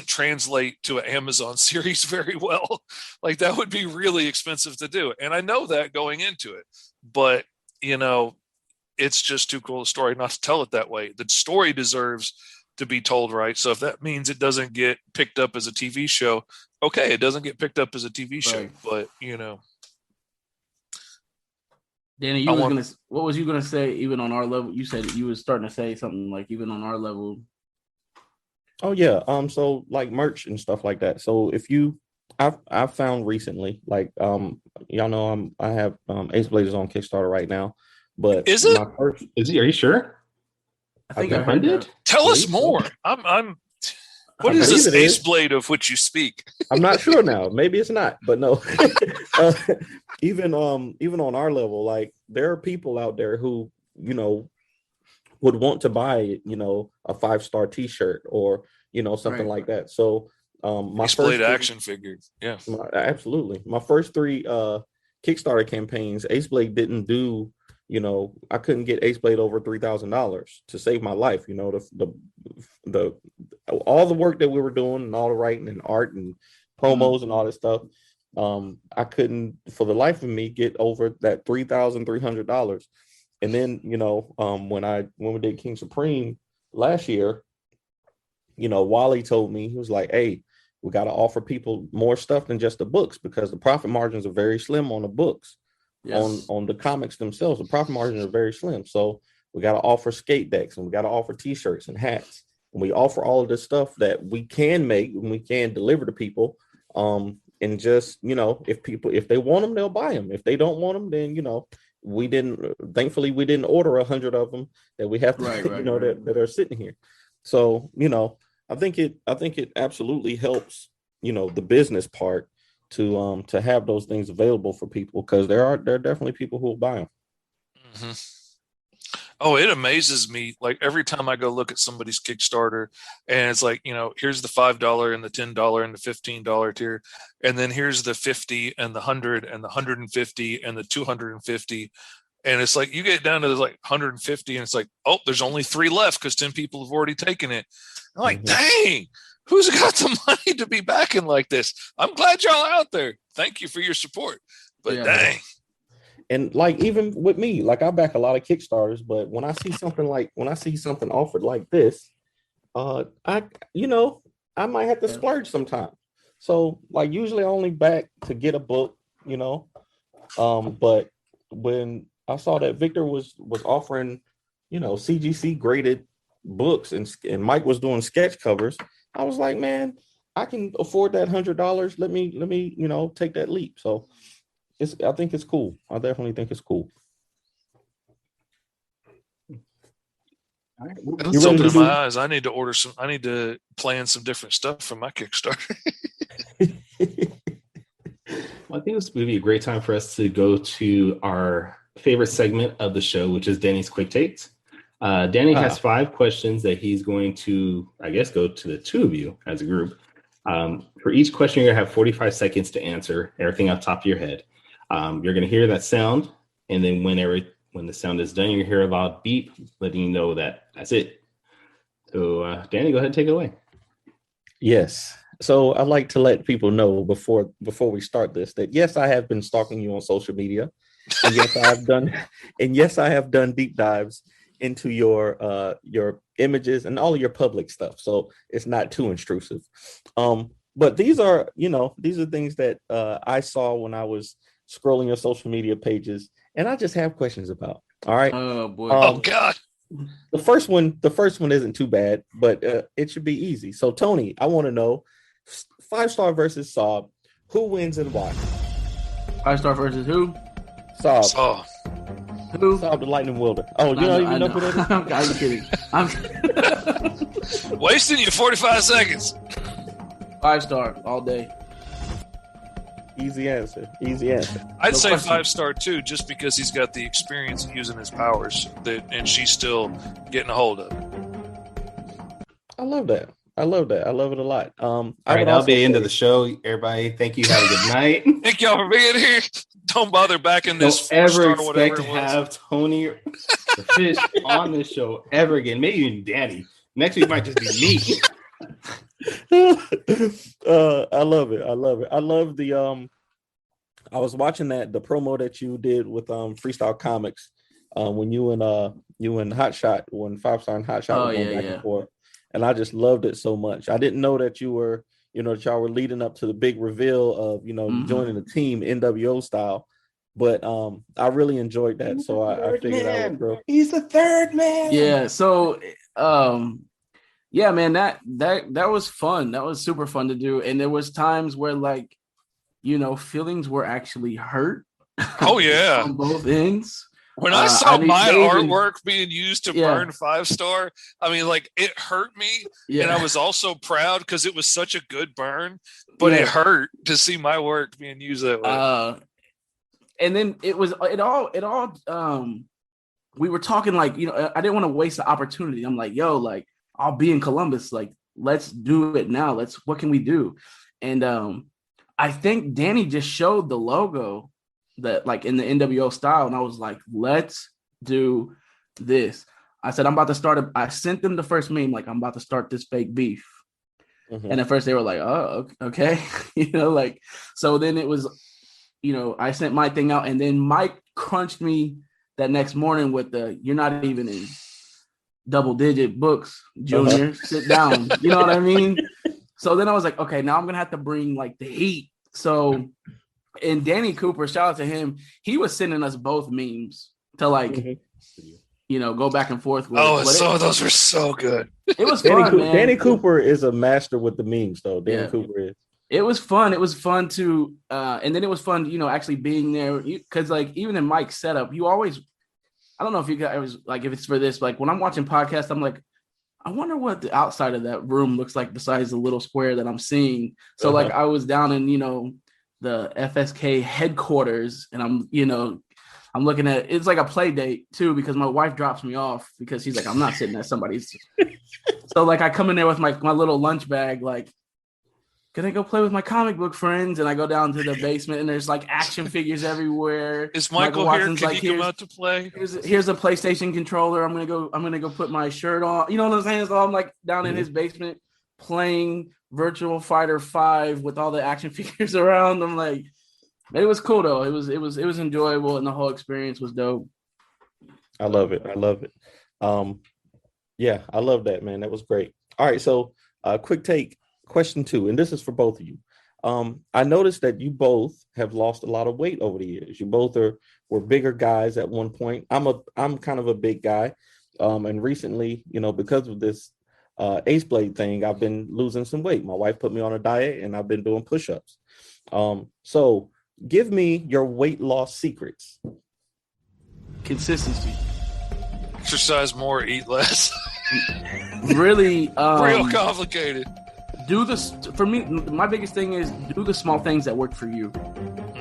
[SPEAKER 4] translate to an Amazon series very well. Like, that would be really expensive to do. And I know that going into it, but it's just too cool a story not to tell it that way. The story deserves to be told right. So if that means it doesn't get picked up as a TV show, okay, it doesn't get picked up as a TV show, but
[SPEAKER 5] Danny, what was you gonna say? Even on our level, you said you were starting to say something like, even on our level.
[SPEAKER 3] Oh yeah. So like merch and stuff like that. So I've found recently, like, y'all know I have Ace Blazers on Kickstarter right now, but
[SPEAKER 4] is it?
[SPEAKER 2] Are you sure?
[SPEAKER 5] I think I heard that.
[SPEAKER 4] Tell us more. I'm. What is this Ace Blade of which you speak?
[SPEAKER 3] I'm not sure now. Maybe it's not, but no. Even on our level, like, there are people out there who would want to buy a Fivestar T-shirt or something like that. So my
[SPEAKER 4] Ace Blade action figures, yeah,
[SPEAKER 3] absolutely. My first 3 Kickstarter campaigns, Ace Blade didn't do. I couldn't get Ace Blade over $3,000 to save my life. The all the work that we were doing and all the writing and art and promos and all this stuff, I couldn't, for the life of me, get over that $3,300. And then when we did King Supreme last year, Wally told me, he was like, "Hey, we got to offer people more stuff than just the books, because the profit margins are very slim on the books." Yes. On the comics themselves, the profit margins are very slim. So we got to offer skate decks, and we got to offer T-shirts and hats, and we offer all of this stuff that we can make and we can deliver to people. And just if they want them, they'll buy them. If they don't want them, then thankfully we didn't order 100 of them that we have to, that are sitting here. So, I think it absolutely helps, the business part to have those things available for people, because there are definitely people who will buy them.
[SPEAKER 4] Mm-hmm. Oh, it amazes me. Like every time I go look at somebody's Kickstarter and it's like, here's the $5 and the $10 and the $15 tier. And then here's the 50 and the 100 and the 150 and the 250. And it's like, you get down to like 150 and it's like, oh, there's only 3 left because 10 people have already taken it. I'm like, dang, who's got the money to be backing like this? I'm glad y'all are out there. Thank you for your support. But dang.
[SPEAKER 3] And like, even with me, like I back a lot of Kickstarters, but when I see something offered like this, I might have to splurge sometime. So like usually I only back to get a book, but when I saw that Victor was offering, CGC graded books and Mike was doing sketch covers, I was like, man, I can afford that $100. Let me, take that leap. So I think it's cool. I definitely think it's cool.
[SPEAKER 2] All right.
[SPEAKER 4] That's opening my eyes. I need to plan some different stuff for my Kickstarter.
[SPEAKER 2] Well, I think this would be a great time for us to go to our favorite segment of the show, which is Danny's Quick Takes. Danny has 5 questions that he's going to, I guess, go to the 2 of you as a group. For each question, you're going to have 45 seconds to answer everything off the top of your head. You're going to hear that sound, and then when the sound is done, you hear a loud beep, letting you know that that's it. So, Danny, go ahead and take it away.
[SPEAKER 3] Yes. So I'd like to let people know before we start this that yes, I have been stalking you on social media, and yes, I have done deep dives into your images and all of your public stuff. So it's not too intrusive. But these are things that I saw when I was scrolling your social media pages, and I just have questions about. All right.
[SPEAKER 5] Oh boy.
[SPEAKER 4] Oh God.
[SPEAKER 3] The first one isn't too bad, but it should be easy. So Tony, I want to know, Fivestar versus Saab, who wins and why?
[SPEAKER 5] Fivestar versus who?
[SPEAKER 3] Saab.
[SPEAKER 5] Who?
[SPEAKER 3] Saab the Lightning Wielder. Oh, you don't even know who that
[SPEAKER 5] is? I'm kidding.
[SPEAKER 4] Wasting you 45 seconds.
[SPEAKER 5] 5-star all day.
[SPEAKER 3] Easy answer.
[SPEAKER 4] I'd say question. 5-star too, just because he's got the experience of using his powers and she's still getting a hold of it.
[SPEAKER 3] I love that. I love it a lot.
[SPEAKER 2] All right, that'll be the end of the show. Everybody, thank you. Have a good night.
[SPEAKER 4] Thank y'all for being here. Don't bother backing this.
[SPEAKER 2] Don't ever expect to have Tony the Fish on this show ever again. Maybe even Danny. Next week might just be me.
[SPEAKER 3] I love it. I love the I was watching the promo that you did with Freestyle Comics when you and Hotshot, when Fivestar and Hotshot were going back and forth. And I just loved it so much. I didn't know that you were, that y'all were leading up to the big reveal of, joining the team NWO style. But I really enjoyed that. So I figured I would throw.
[SPEAKER 2] He's the third man.
[SPEAKER 5] Yeah. So yeah, man, that was fun. That was super fun to do. And there was times where feelings were actually hurt.
[SPEAKER 4] Oh yeah.
[SPEAKER 5] On both ends.
[SPEAKER 4] When I saw my artwork being used to burn 5-star, I mean, it hurt me, and I was also proud because it was such a good burn. But it hurt to see my work being used that way.
[SPEAKER 5] And then it all. We were talking I didn't want to waste the opportunity. I'm like, yo, I'll be in Columbus. Let's do it now. What can we do? And I think Danny just showed the logo that in the NWO style, and I was like, let's do this. I said, I'm about to start I sent them the first meme, I'm about to start this fake beef. Mm-hmm. And at first they were like, oh, okay. So then it was, I sent my thing out, and then Mike crunched me that next morning with you're not even in double-digit books, Junior. Sit down. You know what I mean? So then I was like, okay, now I'm going to have to bring the heat. So, and Danny Cooper, shout out to him. He was sending us both memes to go back and forth with.
[SPEAKER 4] Oh, those were so good.
[SPEAKER 5] It was fun, man.
[SPEAKER 3] Danny Cooper is a master with the memes, though. Danny Cooper is.
[SPEAKER 5] It was fun. It was fun to, and then it was fun, actually being there. Because like even in Mike's setup, you always, I don't know if you guys like if it's for this, like when I'm watching podcasts, I'm like, I wonder what the outside of that room looks like besides the little square that I'm seeing. So like I was down in, the FSK headquarters, and I'm looking at, it's like a play date too, because my wife drops me off because she's like, I'm not sitting at somebody's. So like I come in there with my little lunch bag, like, can I go play with my comic book friends? And I go down to the basement, and there's like action figures everywhere.
[SPEAKER 4] Is Michael here? Can he come out to play?
[SPEAKER 5] Here's a PlayStation controller. I'm gonna go put my shirt on. You know what I'm saying? So I'm like down in his basement playing Virtual Fighter 5 with all the action figures around. I'm like, it was cool though. It was enjoyable, and the whole experience was dope.
[SPEAKER 3] I love it. Yeah, I love that, man. That was great. All right, so quick take. Question 2, and this is for both of you. I noticed that you both have lost a lot of weight over the years. You both were bigger guys at one point. I'm kind of a big guy, and recently, because of this Ace Blade thing, I've been losing some weight. My wife put me on a diet, and I've been doing push-ups. So give me your weight loss secrets.
[SPEAKER 5] Consistency.
[SPEAKER 4] Exercise more, eat less.
[SPEAKER 5] Really,
[SPEAKER 4] real complicated.
[SPEAKER 5] For me, my biggest thing is do the small things that work for you,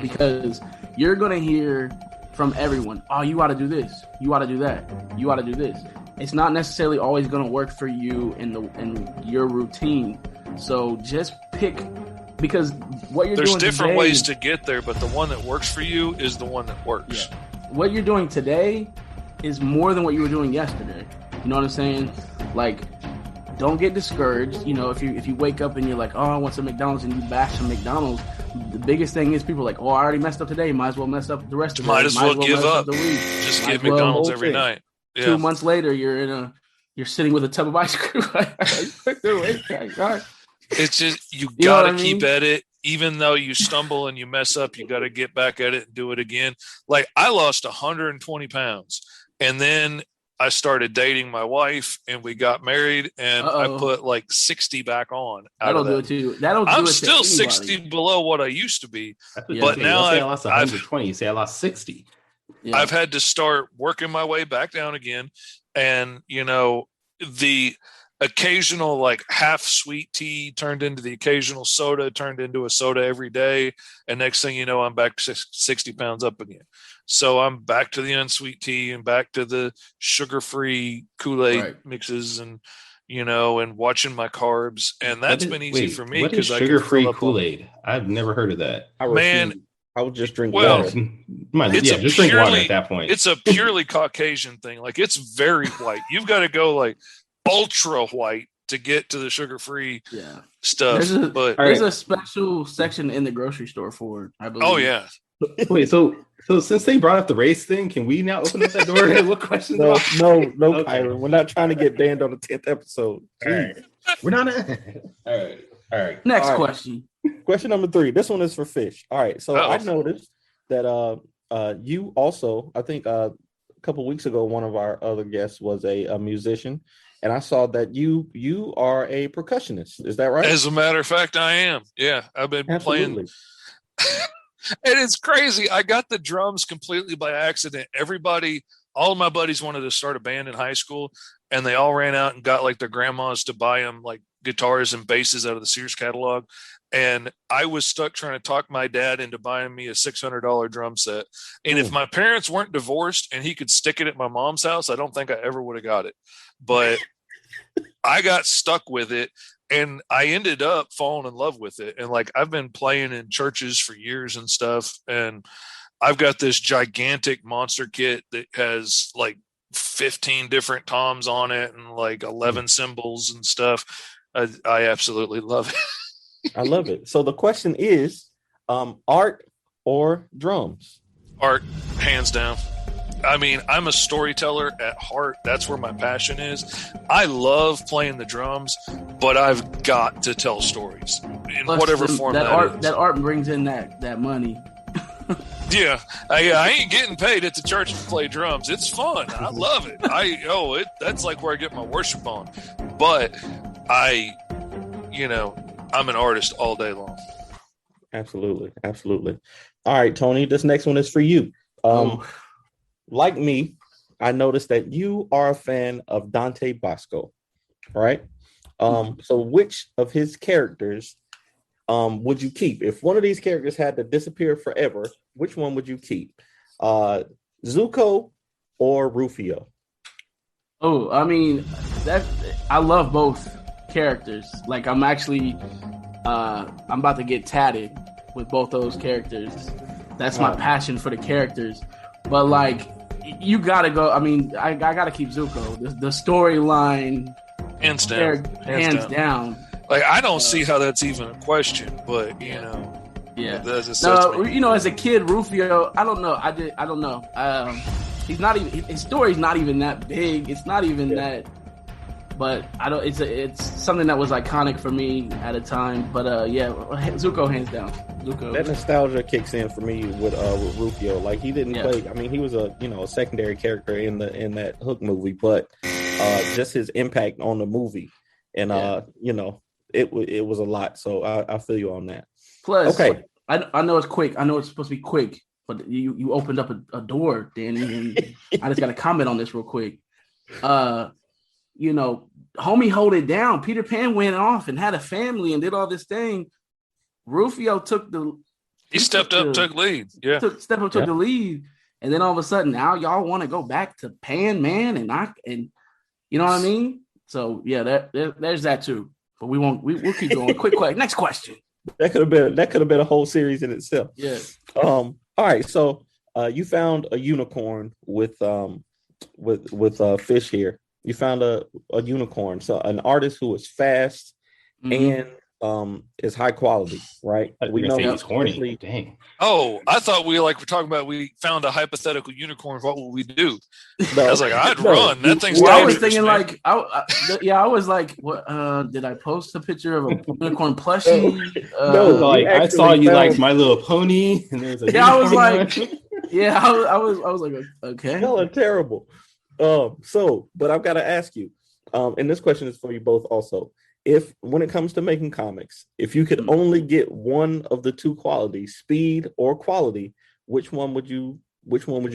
[SPEAKER 5] because you're going to hear from everyone, oh, you ought to do this, you ought to do that, you ought to do this. It's not necessarily always going to work for you in your routine. So just pick, because what you're doing
[SPEAKER 4] There's different
[SPEAKER 5] today,
[SPEAKER 4] ways to get there, but the one that works for you is the one that works.
[SPEAKER 5] Yeah. What you're doing today is more than what you were doing yesterday. You know what I'm saying? Like, don't get discouraged. If you wake up and you're like, oh, I want some McDonald's, and you bash some McDonald's, the biggest thing is people are like, oh, I already messed up today. Might as well mess up the rest of the
[SPEAKER 4] Might as well give up.
[SPEAKER 5] The week.
[SPEAKER 4] Just get McDonald's every night. Yeah.
[SPEAKER 5] 2 months later, you're sitting with a tub of ice cream.
[SPEAKER 4] It's just, you got to keep at it. Even though you stumble and you mess up, you got to get back at it and do it again. Like, I lost 120 pounds, and then I started dating my wife, and we got married, and I put like 60 back on.
[SPEAKER 5] That'll do it too.
[SPEAKER 4] I'm still 60 below what I used to be, but now
[SPEAKER 2] I lost 120. You say I lost 60.
[SPEAKER 4] Yeah. I've had to start working my way back down again, and the occasional like half sweet tea turned into the occasional soda, turned into a soda every day, and next thing you know, I'm back 60 pounds up again. So I'm back to the unsweet tea and back to the sugar-free Kool-Aid mixes, and and watching my carbs, and that's been easy for me because
[SPEAKER 2] sugar-free Kool-Aid. I've never heard of that.
[SPEAKER 3] I would just drink water.
[SPEAKER 2] Just drink water at that point.
[SPEAKER 4] It's a purely Caucasian thing. Like, it's very white. You've got to go like ultra white to get to the sugar-free stuff.
[SPEAKER 5] There's a special section in the grocery store for it, I believe.
[SPEAKER 4] Oh yeah.
[SPEAKER 2] Wait, so since they brought up the race thing, can we now open up that door and look questions?
[SPEAKER 3] No, okay. Kyrun. We're not trying to get banned on the 10th episode.
[SPEAKER 2] All right. We're not. All right.
[SPEAKER 5] Next question.
[SPEAKER 3] Question number 3. This one is for Fish. All right. So I noticed that you also, I think a couple weeks ago, one of our other guests was a musician, and I saw that you are a percussionist. Is that right?
[SPEAKER 4] As a matter of fact, I am. Yeah, I've been playing. And it's crazy. I got the drums completely by accident. All of my buddies wanted to start a band in high school, and they all ran out and got like their grandmas to buy them like guitars and basses out of the Sears catalog. And I was stuck trying to talk my dad into buying me a $600 drum set. And if my parents weren't divorced and he could stick it at my mom's house, I don't think I ever would have got it. But I got stuck with it. And I ended up falling in love with it. And like, I've been playing in churches for years and stuff. And I've got this gigantic monster kit that has like 15 different toms on it and like 11 cymbals and stuff. I absolutely love it.
[SPEAKER 3] I love it. So the question is, art or drums?
[SPEAKER 4] Art, hands down. I mean, I'm a storyteller at heart. That's where my passion is. I love playing the drums, but I've got to tell stories in whatever form that is.
[SPEAKER 5] That art brings in that money.
[SPEAKER 4] Yeah, I ain't getting paid at the church to play drums. It's fun. I love it. That's like where I get my worship on. But I'm an artist all day long.
[SPEAKER 3] Absolutely. All right, Tony, this next one is for you. Like me, I noticed that you are a fan of Dante Bosco, right? So which of his characters would you keep? If one of these characters had to disappear forever, which one would you keep? Zuko or Rufio?
[SPEAKER 5] Oh, I mean, I love both characters. Like, I'm actually I'm about to get tatted with both those characters. That's my passion for the characters. But like, you gotta go. I mean, I gotta keep Zuko. The storyline,
[SPEAKER 4] hands down. Like, I don't see how that's even a question. But you know,
[SPEAKER 5] as a kid, Rufio, I don't know. I don't know. He's not even. His story's not even that big. It's not even that. But I don't. It's something that was iconic for me at a time. But Zuko hands down. Zuko.
[SPEAKER 3] That nostalgia kicks in for me with Rufio. Like, he didn't play. I mean, he was a secondary character in that Hook movie, but just his impact on the movie, and it was a lot. So I feel you on that.
[SPEAKER 5] Plus, okay, I know it's quick. I know it's supposed to be quick, but you opened up a door, Danny, and I just got to comment on this real quick. Homie hold it down. Peter Pan went off and had a family and did all this thing. Rufio took the
[SPEAKER 4] lead. Yeah.
[SPEAKER 5] Took the lead. And then all of a sudden now y'all want to go back to Pan Man and you know what I mean? So yeah, there's that too. But we'll keep going. Quick. Next question.
[SPEAKER 3] That could have been a whole series in itself.
[SPEAKER 5] Yeah.
[SPEAKER 3] All right. So you found a unicorn with Fish here. You found a unicorn, so an artist who is fast and is high quality, right?
[SPEAKER 2] We know he's horny. Dang.
[SPEAKER 4] Oh, I thought we were talking about we found a hypothetical unicorn. What would we do? No, I was like, I'd run. That thing's dangerous.
[SPEAKER 5] I was thinking I was like, what? Did I post a picture of a unicorn plushie?
[SPEAKER 2] I saw you like My Little Pony, and there's a
[SPEAKER 5] I was like, I was like, okay,
[SPEAKER 3] y'all are terrible. But I've got to ask you, and this question is for you both also. If when it comes to making comics, if you could only get one of the two qualities, speed or quality, which one would you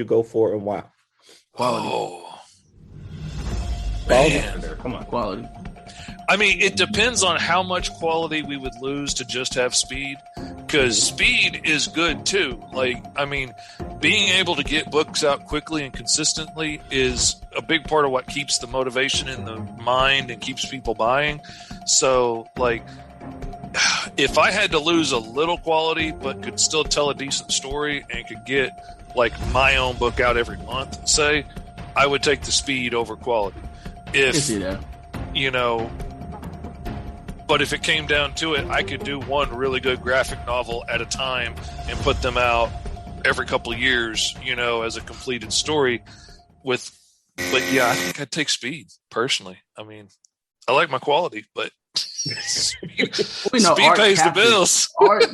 [SPEAKER 3] go for and why?
[SPEAKER 5] Quality.
[SPEAKER 4] Oh,
[SPEAKER 5] man. Come on, quality.
[SPEAKER 4] I mean, it depends on how much quality we would lose to just have speed, because speed is good too. Like, I mean, being able to get books out quickly and consistently is a big part of what keeps the motivation in the mind and keeps people buying. So, like, if I had to lose a little quality but could still tell a decent story and could get, like, my own book out every month, say, I would take the speed over quality. But if it came down to it, I could do one really good graphic novel at a time and put them out every couple of years, as a completed story. But yeah, I think I'd take speed personally. I mean, I like my quality, but speed pays the bills.
[SPEAKER 5] Art,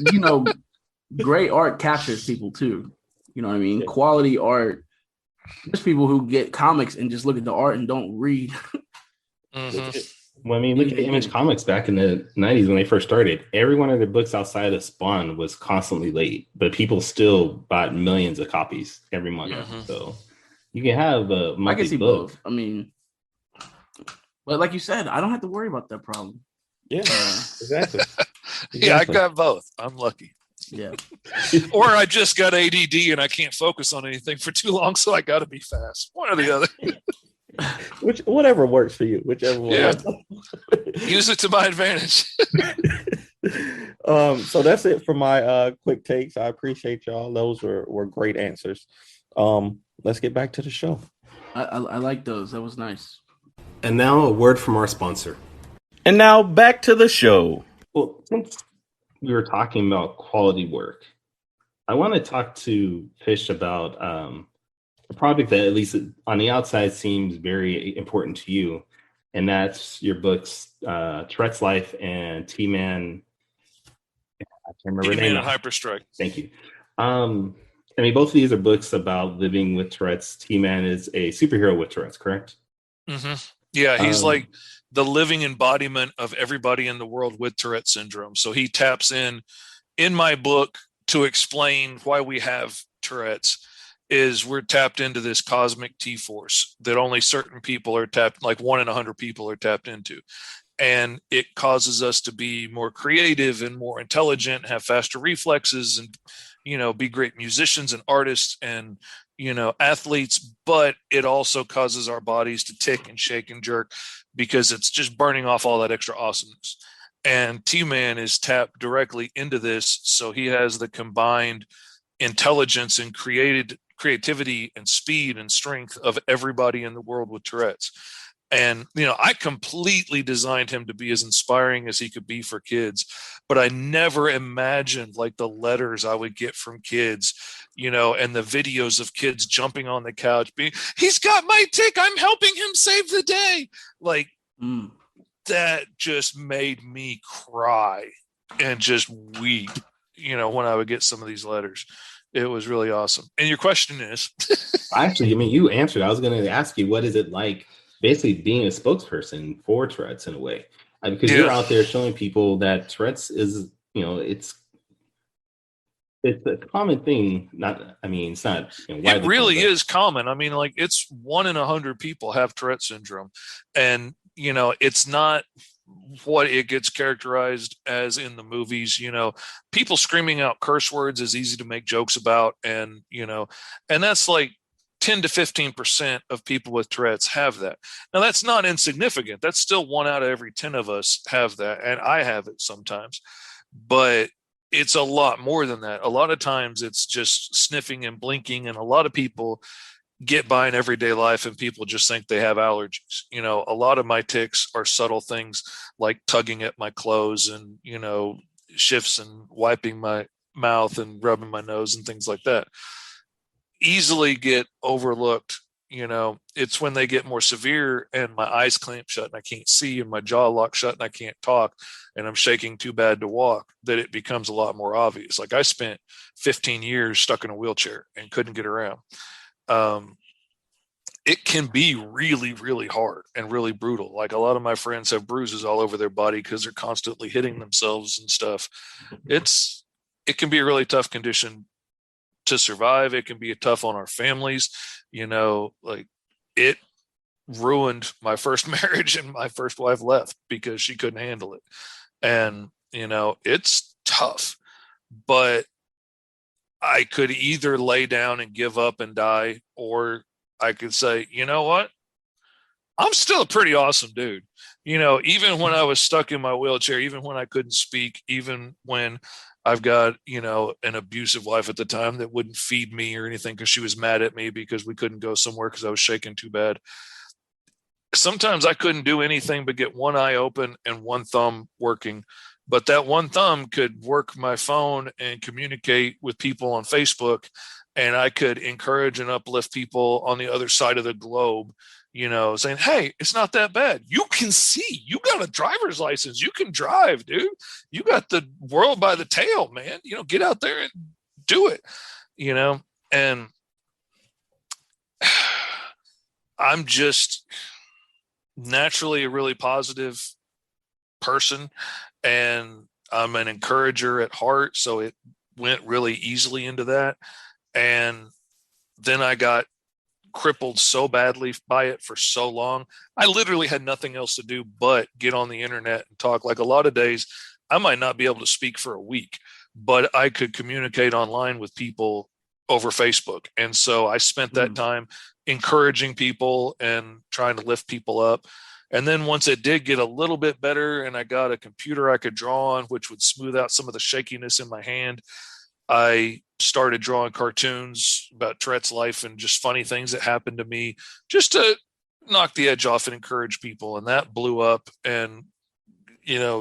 [SPEAKER 5] great art captures people too. You know what I mean? Quality art. There's people who get comics and just look at the art and don't read.
[SPEAKER 4] Mm-hmm.
[SPEAKER 2] Well, I mean, look at the Image Comics back in the 90s when they first started. Every one of their books outside of Spawn was constantly late, but people still bought millions of copies every month. Mm-hmm. So you can have a monthly
[SPEAKER 5] I can see
[SPEAKER 2] book.
[SPEAKER 5] both. I mean, but like you said, I don't have to worry about that problem.
[SPEAKER 3] Yeah, exactly.
[SPEAKER 4] Yeah, I got both. I'm lucky.
[SPEAKER 5] Yeah.
[SPEAKER 4] Or I just got ADD and I can't focus on anything for too long, so I got to be fast. One or the other.
[SPEAKER 3] Whatever works for you, whichever one.
[SPEAKER 4] Yeah. Use it to my advantage.
[SPEAKER 3] So that's it for my quick takes. I appreciate y'all. Those were great answers. Let's get back to the show.
[SPEAKER 5] I like those. That was nice.
[SPEAKER 2] And now a word from our sponsor.
[SPEAKER 3] And now back to the show.
[SPEAKER 2] Well, since we were talking about quality work, I want to talk to Fish about a project that, at least on the outside, seems very important to you, and that's your books, Tourette's Life and T-Man. I can't remember the name.
[SPEAKER 4] T-Man and Hyperstrike.
[SPEAKER 2] Thank you. I mean, both of these are books about living with Tourette's. T-Man is a superhero with Tourette's, correct?
[SPEAKER 4] Mm-hmm. Yeah, he's like the living embodiment of everybody in the world with Tourette syndrome. So he taps in in my book, to explain why we have Tourette's, is we're tapped into this cosmic T-force that only certain people are tapped, like 1 in 100 people are tapped into. And it causes us to be more creative and more intelligent, have faster reflexes, and, be great musicians and artists and, athletes. But it also causes our bodies to tick and shake and jerk because it's just burning off all that extra awesomeness. And T-Man is tapped directly into this. So he has the combined intelligence and creativity and speed and strength of everybody in the world with Tourette's. And, I completely designed him to be as inspiring as he could be for kids, but I never imagined like the letters I would get from kids, and the videos of kids jumping on the couch being, he's got my tick, I'm helping him save the day. Like that just made me cry and just weep, when I would get some of these letters. It was really awesome. And your question is?
[SPEAKER 2] Actually, you answered. I was going to ask you, what is it like basically being a spokesperson for Tourette's in a way? Because you're out there showing people that Tourette's is, it's a common thing. It's not.
[SPEAKER 4] It really is common. It's 1 in 100 people have Tourette's syndrome. And, it's not what it gets characterized as in the movies. People screaming out curse words is easy to make jokes about. And, and that's like 10 to 15% of people with Tourette's have that. Now that's not insignificant. That's still 1 out of every 10 of us have that. And I have it sometimes, but it's a lot more than that. A lot of times it's just sniffing and blinking. And a lot of people get by in everyday life and people just think they have allergies. A lot of my tics are subtle things like tugging at my clothes and, shifts and wiping my mouth and rubbing my nose and things like that. Easily get overlooked. It's when they get more severe and my eyes clamp shut and I can't see and my jaw locks shut and I can't talk and I'm shaking too bad to walk that it becomes a lot more obvious. Like I spent 15 years stuck in a wheelchair and couldn't get around. It can be really, really hard and really brutal. Like a lot of my friends have bruises all over their body because they're constantly hitting themselves and stuff. It can be a really tough condition to survive. It can be tough on our families. Like it ruined my first marriage and my first wife left because she couldn't handle it. And, it's tough, but I could either lay down and give up and die, or I could say, you know what? I'm still a pretty awesome dude. Even when I was stuck in my wheelchair, even when I couldn't speak, even when I've got, an abusive wife at the time that wouldn't feed me or anything because she was mad at me because we couldn't go somewhere because I was shaking too bad. Sometimes I couldn't do anything but get one eye open and one thumb working. But that one thumb could work my phone and communicate with people on Facebook. And I could encourage and uplift people on the other side of the globe, saying, hey, it's not that bad. You can see, you got a driver's license. You can drive, dude. You got the world by the tail, man. Get out there and do it, and I'm just naturally a really positive person and I'm an encourager at heart. So it went really easily into that. And then I got crippled so badly by it for so long. I literally had nothing else to do but get on the internet and talk. Like a lot of days, I might not be able to speak for a week, but I could communicate online with people over Facebook. And so I spent that time encouraging people and trying to lift people up. And then once it did get a little bit better and I got a computer I could draw on, which would smooth out some of the shakiness in my hand, I started drawing cartoons about Tourette's life and just funny things that happened to me just to knock the edge off and encourage people. And that blew up. And,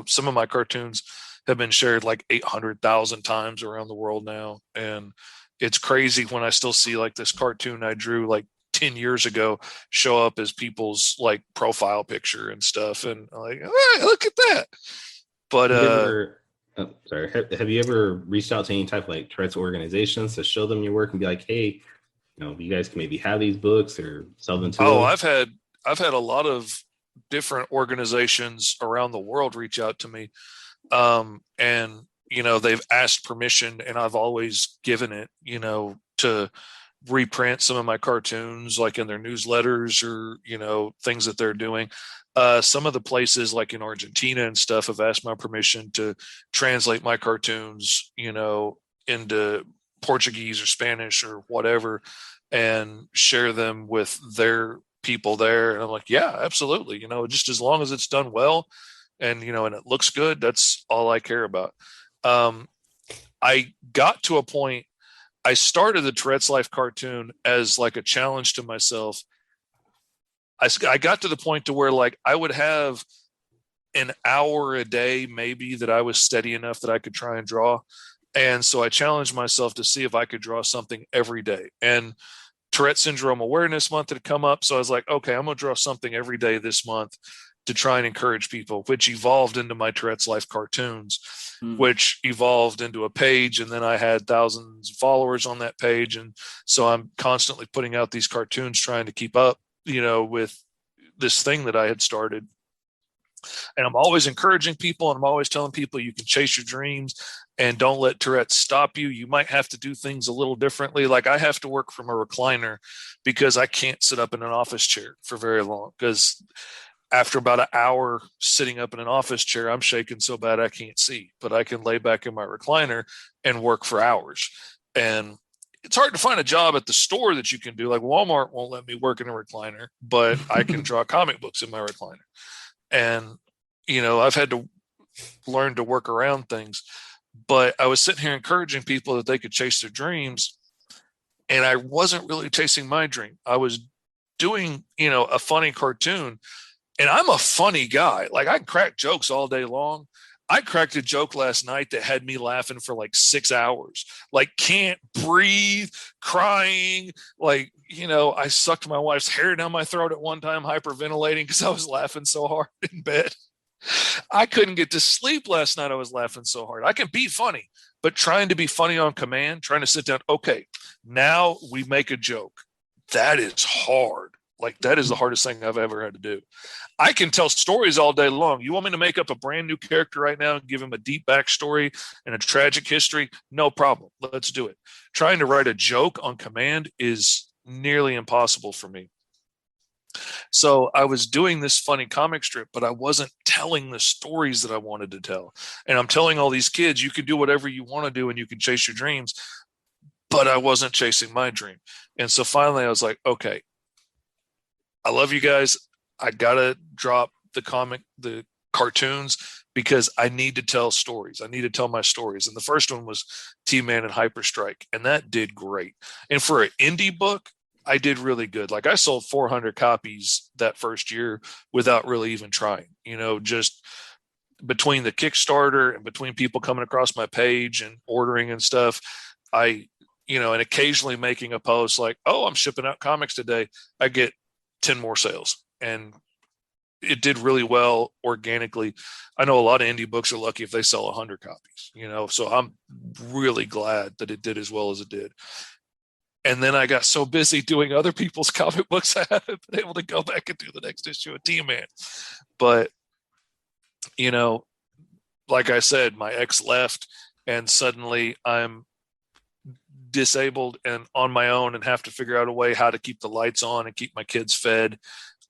[SPEAKER 4] some of my cartoons have been shared like 800,000 times around the world now. And it's crazy when I still see like this cartoon I drew like 10 years ago show up as people's like profile picture and stuff. And I'm like, all right, look at that. But,
[SPEAKER 2] have you ever reached out to any type of like Tourette's organizations to show them your work and be like, hey, you guys can maybe have these books or sell them to them?
[SPEAKER 4] I've had a lot of different organizations around the world reach out to me. And they've asked permission and I've always given it, to reprint some of my cartoons, like in their newsletters or, things that they're doing. Some of the places like in Argentina and stuff have asked my permission to translate my cartoons, into Portuguese or Spanish or whatever, and share them with their people there. And I'm like, yeah, absolutely. Just as long as it's done well and, and it looks good, that's all I care about. I got to a point, I started the Tourette's Life cartoon as like a challenge to myself. I got to the point to where like I would have an hour a day, maybe, that I was steady enough that I could try and draw. And so I challenged myself to see if I could draw something every day. And Tourette Syndrome Awareness Month had come up. So I was like, okay, I'm going to draw something every day this month to try and encourage people, which evolved into my Tourette's Life cartoons, which evolved into a page. And then I had thousands of followers on that page. And so I'm constantly putting out these cartoons, trying to keep up, with this thing that I had started. And I'm always encouraging people, and I'm always telling people you can chase your dreams and don't let Tourette's stop you. You might have to do things a little differently. Like I have to work from a recliner because I can't sit up in an office chair for very long, because after about an hour sitting up in an office chair, I'm shaking so bad I can't see, but I can lay back in my recliner and work for hours. And it's hard to find a job at the store that you can do. Like Walmart won't let me work in a recliner, but I can draw comic books in my recliner. And, I've had to learn to work around things, but I was sitting here encouraging people that they could chase their dreams. And I wasn't really chasing my dream. I was doing, a funny cartoon, and I'm a funny guy. Like I can crack jokes all day long. I cracked a joke last night that had me laughing for like 6 hours, like can't breathe, crying. Like, I sucked my wife's hair down my throat at one time, hyperventilating because I was laughing so hard in bed. I couldn't get to sleep last night. I was laughing so hard. I can be funny, but trying to be funny on command, trying to sit down. Okay, now we make a joke. That is hard. Like that is the hardest thing I've ever had to do. I can tell stories all day long. You want me to make up a brand new character right now and give him a deep backstory and a tragic history? No problem. Let's do it. Trying to write a joke on command is nearly impossible for me. So I was doing this funny comic strip, but I wasn't telling the stories that I wanted to tell. And I'm telling all these kids, you can do whatever you want to do and you can chase your dreams, but I wasn't chasing my dream. And so finally I was like, okay, I love you guys. I got to drop the cartoons because I need to tell stories. I need to tell my stories. And the first one was T-Man and Hyperstrike, and that did great. And for an indie book, I did really good. Like I sold 400 copies that first year without really even trying, just between the Kickstarter and between people coming across my page and ordering and stuff. And occasionally making a post like, oh, I'm shipping out comics today. I get 10 more sales, and it did really well organically. I know a lot of indie books are lucky if they sell 100 copies, so I'm really glad that it did as well as it did. And then I got so busy doing other people's comic books, I haven't been able to go back and do the next issue of T-Man. But, like I said, my ex left, and suddenly I'm disabled and on my own and have to figure out a way how to keep the lights on and keep my kids fed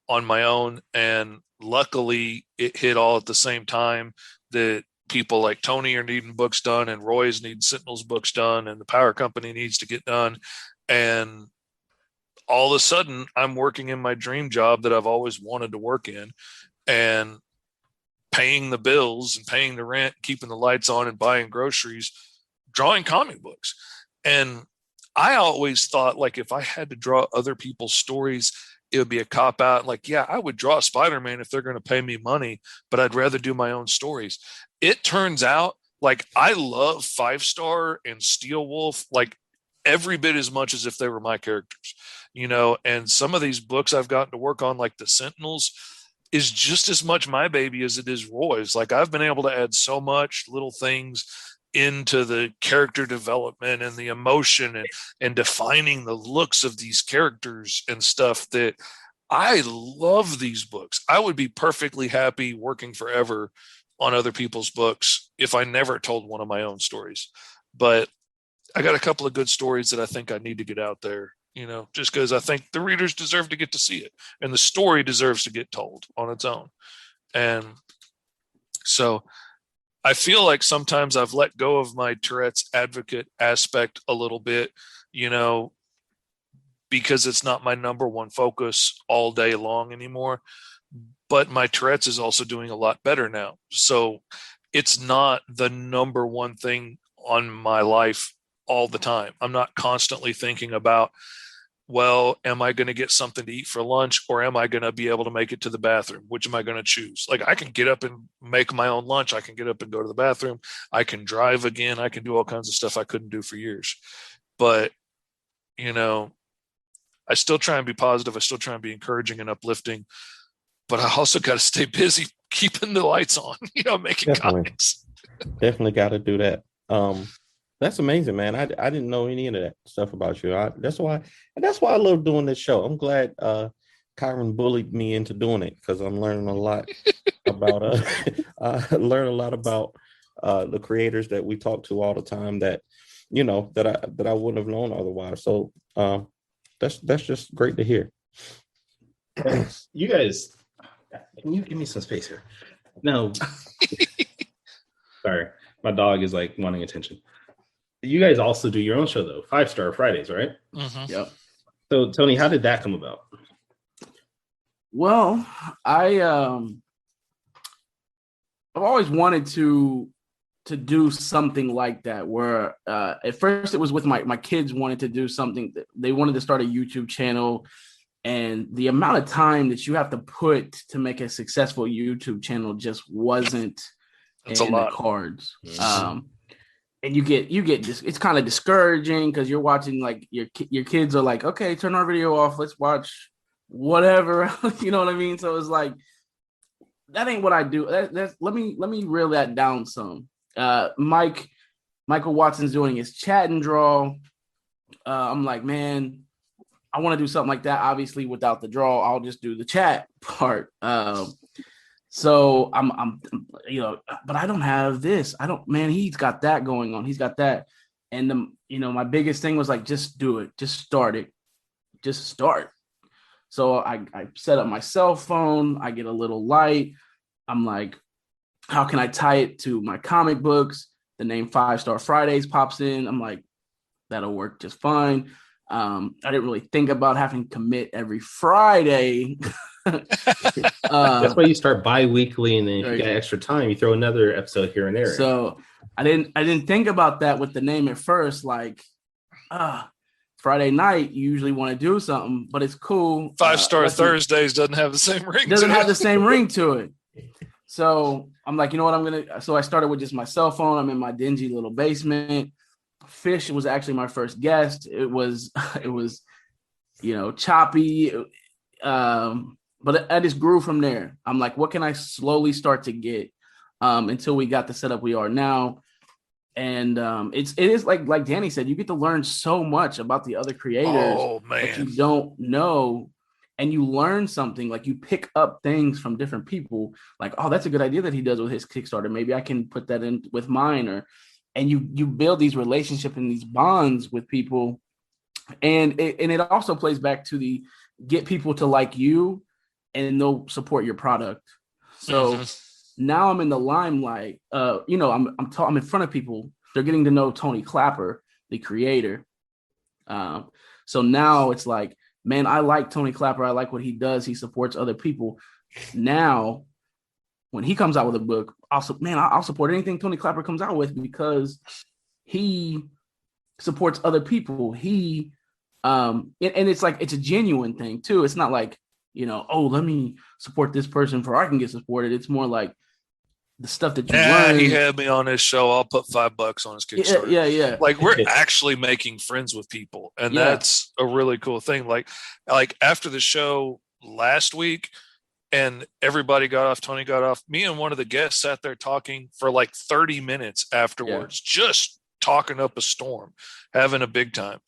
[SPEAKER 4] on my own. And luckily it hit all at the same time that people like Tony are needing books done, and Roy's needing Sentinels books done, and the power company needs to get done. And all of a sudden I'm working in my dream job that I've always wanted to work in, and paying the bills and paying the rent, keeping the lights on and buying groceries, drawing comic books. And I always thought, like, if I had to draw other people's stories, it would be a cop out. Like, yeah, I would draw Spider-Man if they're going to pay me money, but I'd rather do my own stories. It turns out, like, I love Fivestar and Steel Wolf, like, every bit as much as if they were my characters, and some of these books I've gotten to work on, like the Sentinels, is just as much my baby as it is Roy's. Like, I've been able to add so much little things into the character development and the emotion and defining the looks of these characters and stuff that I love these books. I would be perfectly happy working forever on other people's books if I never told one of my own stories. But I got a couple of good stories that I think I need to get out there, just because I think the readers deserve to get to see it, and the story deserves to get told on its own. And so I feel like sometimes I've let go of my Tourette's advocate aspect a little bit, because it's not my number one focus all day long anymore. But my Tourette's is also doing a lot better now. So it's not the number one thing on my life all the time. I'm not constantly thinking about, well, am I going to get something to eat for lunch, or am I going to be able to make it to the bathroom? Which am I going to choose? Like, I can get up and make my own lunch. I can get up and go to the bathroom. I can drive again. I can do all kinds of stuff I couldn't do for years. But, I still try and be positive. I still try and be encouraging and uplifting. But I also got to stay busy keeping the lights on, making comics.
[SPEAKER 3] Definitely got to do that. That's amazing, man. I didn't know any of that stuff about you. That's why I love doing this show. I'm glad Kyrun bullied me into doing it, because I'm learning a lot about the creators that we talk to all the time that I wouldn't have known otherwise. So that's just great to hear.
[SPEAKER 2] You guys, can you give me some space here? No. Sorry, my dog is like wanting attention. You guys also do your own show though, Fivestar Fridays, right?
[SPEAKER 5] Mm-hmm. Yep.
[SPEAKER 2] So Tony, how did that come about?
[SPEAKER 5] Well, I've always wanted to do something like that, where at first it was with my kids wanted to do something. They wanted to start a YouTube channel, and the amount of time that you have to put to make a successful YouTube channel just wasn't in the cards.
[SPEAKER 2] Mm-hmm.
[SPEAKER 5] And you get it's kind of discouraging, because you're watching, like, your kids are like, okay, turn our video off, let's watch whatever. You know what I mean? So it's like, that ain't what I do. That's let me reel that down some. Michael Watson's doing his chat and draw. I'm like, man, I want to do something like that. Obviously, without the draw, I'll just do the chat part. So I'm but I don't have this. Man, he's got that going on. He's got that. And my biggest thing was like, just do it. Just start it. Just start. So I set up my cell phone. I get a little light. I'm like, how can I tie it to my comic books? The name Fivestar Fridays pops in. I'm like, that'll work just fine. I didn't really think about having to commit every Friday.
[SPEAKER 2] That's why you start bi-weekly, and then if you got extra time, you throw another episode here and there.
[SPEAKER 5] So I didn't think about that with the name at first. Like, Friday night, you usually want to do something, but it's cool.
[SPEAKER 4] Fivestar Thursdays doesn't have the same ring.
[SPEAKER 5] Doesn't have the same ring to it. So I'm like, you know what? So I started with just my cell phone. I'm in my dingy little basement. Fish was actually my first guest. It was choppy. But I just grew from there. I'm like, what can I slowly start to get until we got the setup we are now? And it is like Danny said, you get to learn so much about the other creators that you don't know, and you learn something. Like, you pick up things from different people. Like, oh, that's a good idea that he does with his Kickstarter. Maybe I can put that in with mine. And you build these relationships and these bonds with people, and it also plays back to the get people to like you, and they'll support your product. So now I'm in the limelight. I'm in front of people. They're getting to know Tony Klapper, the creator. So now it's like, man, I like Tony Klapper. I like what he does. He supports other people. Now, when he comes out with a book, I'll support anything Tony Klapper comes out with, because he supports other people. He and it's like, it's a genuine thing too. It's not like, let me support this person for I can get supported. It's more like the stuff that you learn.
[SPEAKER 4] He had me on his show. I'll put $5 on his Kickstarter.
[SPEAKER 5] Yeah.
[SPEAKER 4] Like, we're actually making friends with people, and that's a really cool thing. Like after the show last week, and everybody got off, Tony got off, me and one of the guests sat there talking for like 30 minutes afterwards, just talking up a storm, having a big time.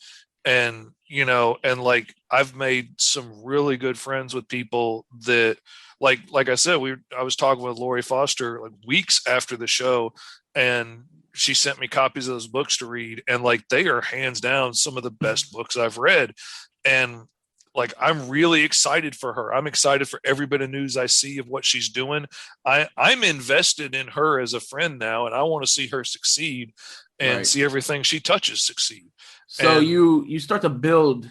[SPEAKER 4] and and like I've made some really good friends with people that like I said, I was talking with Lori Foster like weeks after the show, and she sent me copies of those books to read, and like they are hands down some of the best books I've read. And like I'm really excited for her. I'm excited for every bit of news I see of what she's doing. I'm invested in her as a friend now, and I want to see her succeed and see everything she touches succeed.
[SPEAKER 5] So you start to build,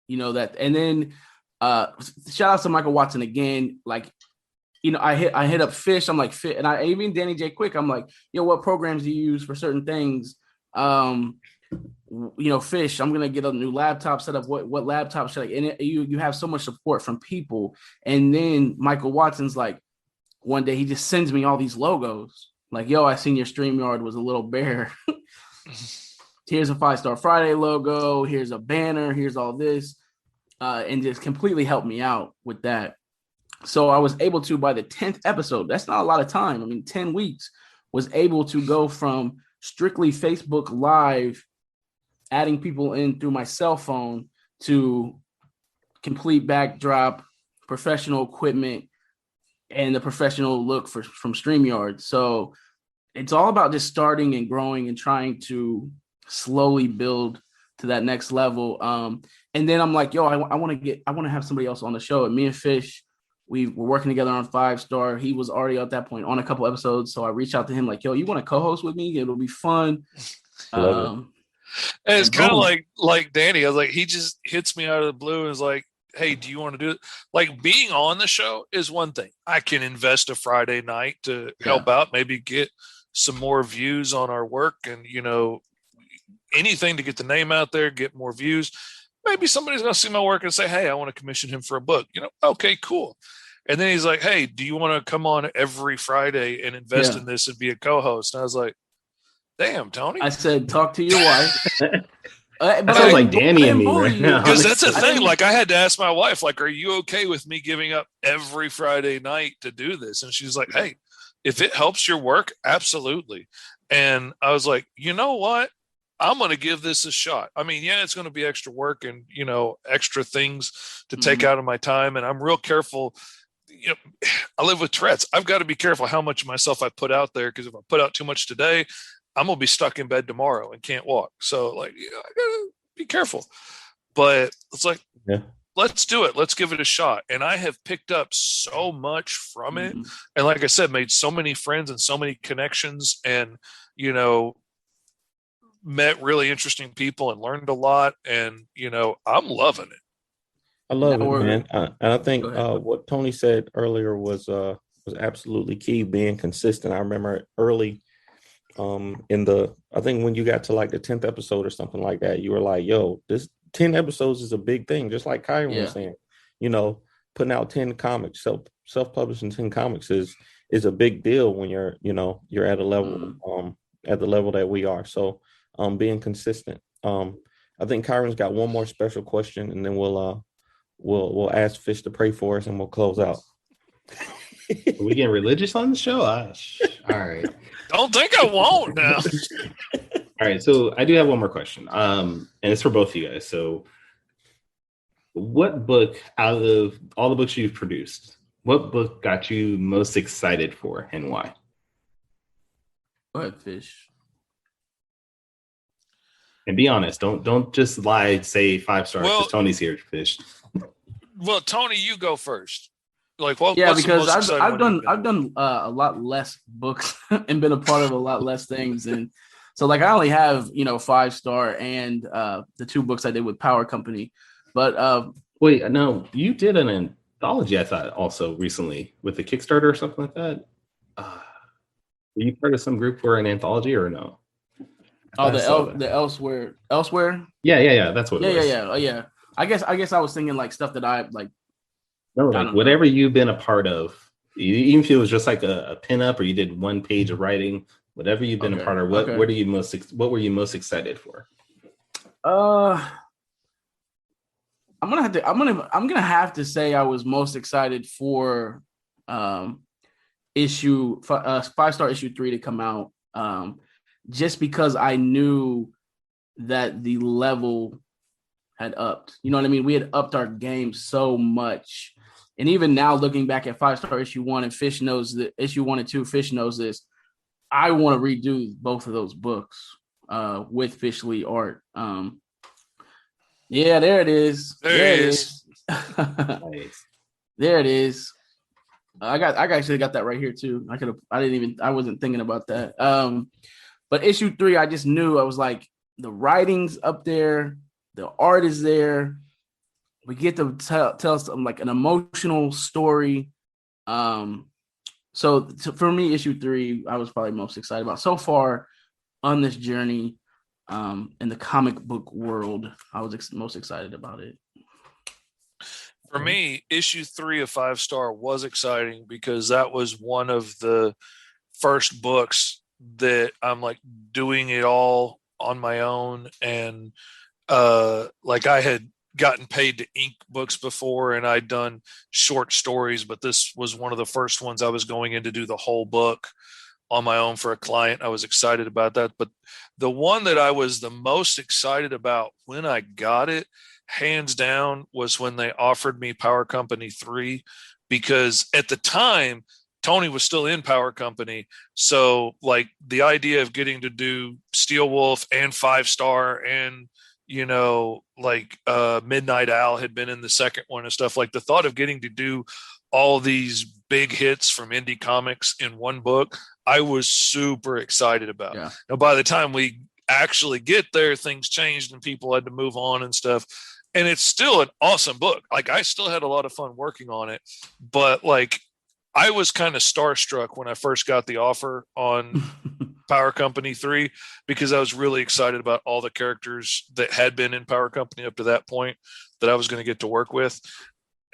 [SPEAKER 5] that, and then shout out to Michael Watson again. Like, I hit up Fish. I'm like, and I even Danny J Quick. I'm like, what programs do you use for certain things? Fish, I'm gonna get a new laptop set up. What laptop should I? And you have so much support from people. And then Michael Watson's like, one day he just sends me all these logos. Like, I seen your StreamYard was a little bare. Here's a 5-Star Friday logo. Here's a banner. Here's all this, and just completely helped me out with that. So I was able to, by the 10th episode, that's not a lot of time. I mean, 10 weeks, was able to go from strictly Facebook Live, adding people in through my cell phone, to complete backdrop, professional equipment, and the professional look from StreamYard. So it's all about just starting and growing and trying to slowly build to that next level. And then I'm like, I want to have somebody else on the show. And me and Fish, we were working together on 5-Star. He was already at that point on a couple episodes. So I reached out to him like, you want to co-host with me? It'll be fun.
[SPEAKER 4] And it's kind of like Danny. I was like, he just hits me out of the blue and is like, hey, do you want to do it? Like, being on the show is one thing. I can invest a Friday night to help out, maybe get some more views on our work, and anything to get the name out there, get more views. Maybe somebody's going to see my work and say, hey, I want to commission him for a book. Okay, cool. And then he's like, hey, do you want to come on every Friday and invest in this and be a co-host? And I was like, damn, Tony.
[SPEAKER 5] I said, talk to your wife.
[SPEAKER 2] But sounds like Danny and me right now.
[SPEAKER 4] Because that's the thing. Like, I had to ask my wife, like, are you okay with me giving up every Friday night to do this? And she's like, hey, if it helps your work, absolutely. And I was like, you know what? I'm going to give this a shot. I mean, it's going to be extra work and, extra things to take out of my time. And I'm real careful. I live with Tourette's. I've got to be careful how much of myself I put out there, because if I put out too much today, I'm going to be stuck in bed tomorrow and can't walk. So like, I got to be careful. But it's like, let's do it. Let's give it a shot. And I have picked up so much from it. And like I said, made so many friends and so many connections, and, met really interesting people and learned a lot. And, I'm loving it.
[SPEAKER 3] I love it, man. And I think what Tony said earlier was absolutely key, being consistent. I remember early I think when you got to like the 10th episode or something like that, you were like, this 10 episodes is a big thing. Just like Kyrun was saying, putting out 10 comics, self-publishing 10 comics is a big deal when you're at a level, at the level that we are. So being consistent. I think Kyrun's got one more special question, and then we'll ask Fish to pray for us, and we'll close out.
[SPEAKER 2] Are we getting religious on the show? All right.
[SPEAKER 4] Don't think I won't now.
[SPEAKER 2] All right. So I do have one more question. And it's for both of you guys. So what book, out of all the books you've produced, what book got you most excited for, and why?
[SPEAKER 5] Go ahead, Fish.
[SPEAKER 2] And be honest. Don't just lie. Say 5-star. Because Tony's here, Fish.
[SPEAKER 4] Well, Tony, you go first. Like, well,
[SPEAKER 5] because I've done a lot less books and been a part of a lot less things, and so like I only have 5-star and the 2 books I did with Power Company. But
[SPEAKER 2] wait, no, you did an anthology, I thought, also recently with the Kickstarter or something like that. Were you part of some group for an anthology or no?
[SPEAKER 5] The elsewhere.
[SPEAKER 2] Yeah. That's what.
[SPEAKER 5] Yeah. I guess I was thinking like stuff that I like.
[SPEAKER 2] No, like whatever you've been a part of, even if it was just like a pin-up or you did 1 page of writing, whatever you've been a part of, what were you most excited for?
[SPEAKER 5] I'm gonna have to say I was most excited for issue 5-star issue 3 to come out, just because I knew that the level had upped. You know what I mean? We had upped our game so much. And even now, looking back at Fivestar issue 1 and Fish knows that issue 1 and 2, Fish knows this. I want to redo both of those books with Fish Lee art. Yeah, there it is.
[SPEAKER 4] There it is.
[SPEAKER 2] Nice.
[SPEAKER 5] There it is. I actually got that right here too. I wasn't thinking about that. But issue 3, I just knew. I was like, the writing's up there, the art is there. We get to tell some like an emotional story. So for me, issue 3, I was probably most excited about so far on this journey in the comic book world. I was most excited about it.
[SPEAKER 4] For me, issue 3 of Fivestar was exciting because that was one of the first books that I'm like doing it all on my own. And like I had gotten paid to ink books before and I'd done short stories, but this was one of the first ones I was going in to do the whole book on my own for a client. I was excited about that. But the one that I was the most excited about when I got it, hands down, was when they offered me Power Company 3, because at the time Tony was still in Power Company. So like the idea of getting to do Steel Wolf and Fivestar and, you know, like Midnight Owl had been in the second one and stuff, like the thought of getting to do all these big hits from indie comics in one book, I was super excited about.
[SPEAKER 5] Yeah.
[SPEAKER 4] Now, by the time we actually get there, things changed and people had to move on and stuff. And it's still an awesome book. Like I still had a lot of fun working on it, but like I was kind of starstruck when I first got the offer on Power Company 3, because I was really excited about all the characters that had been in Power Company up to that point that I was going to get to work with.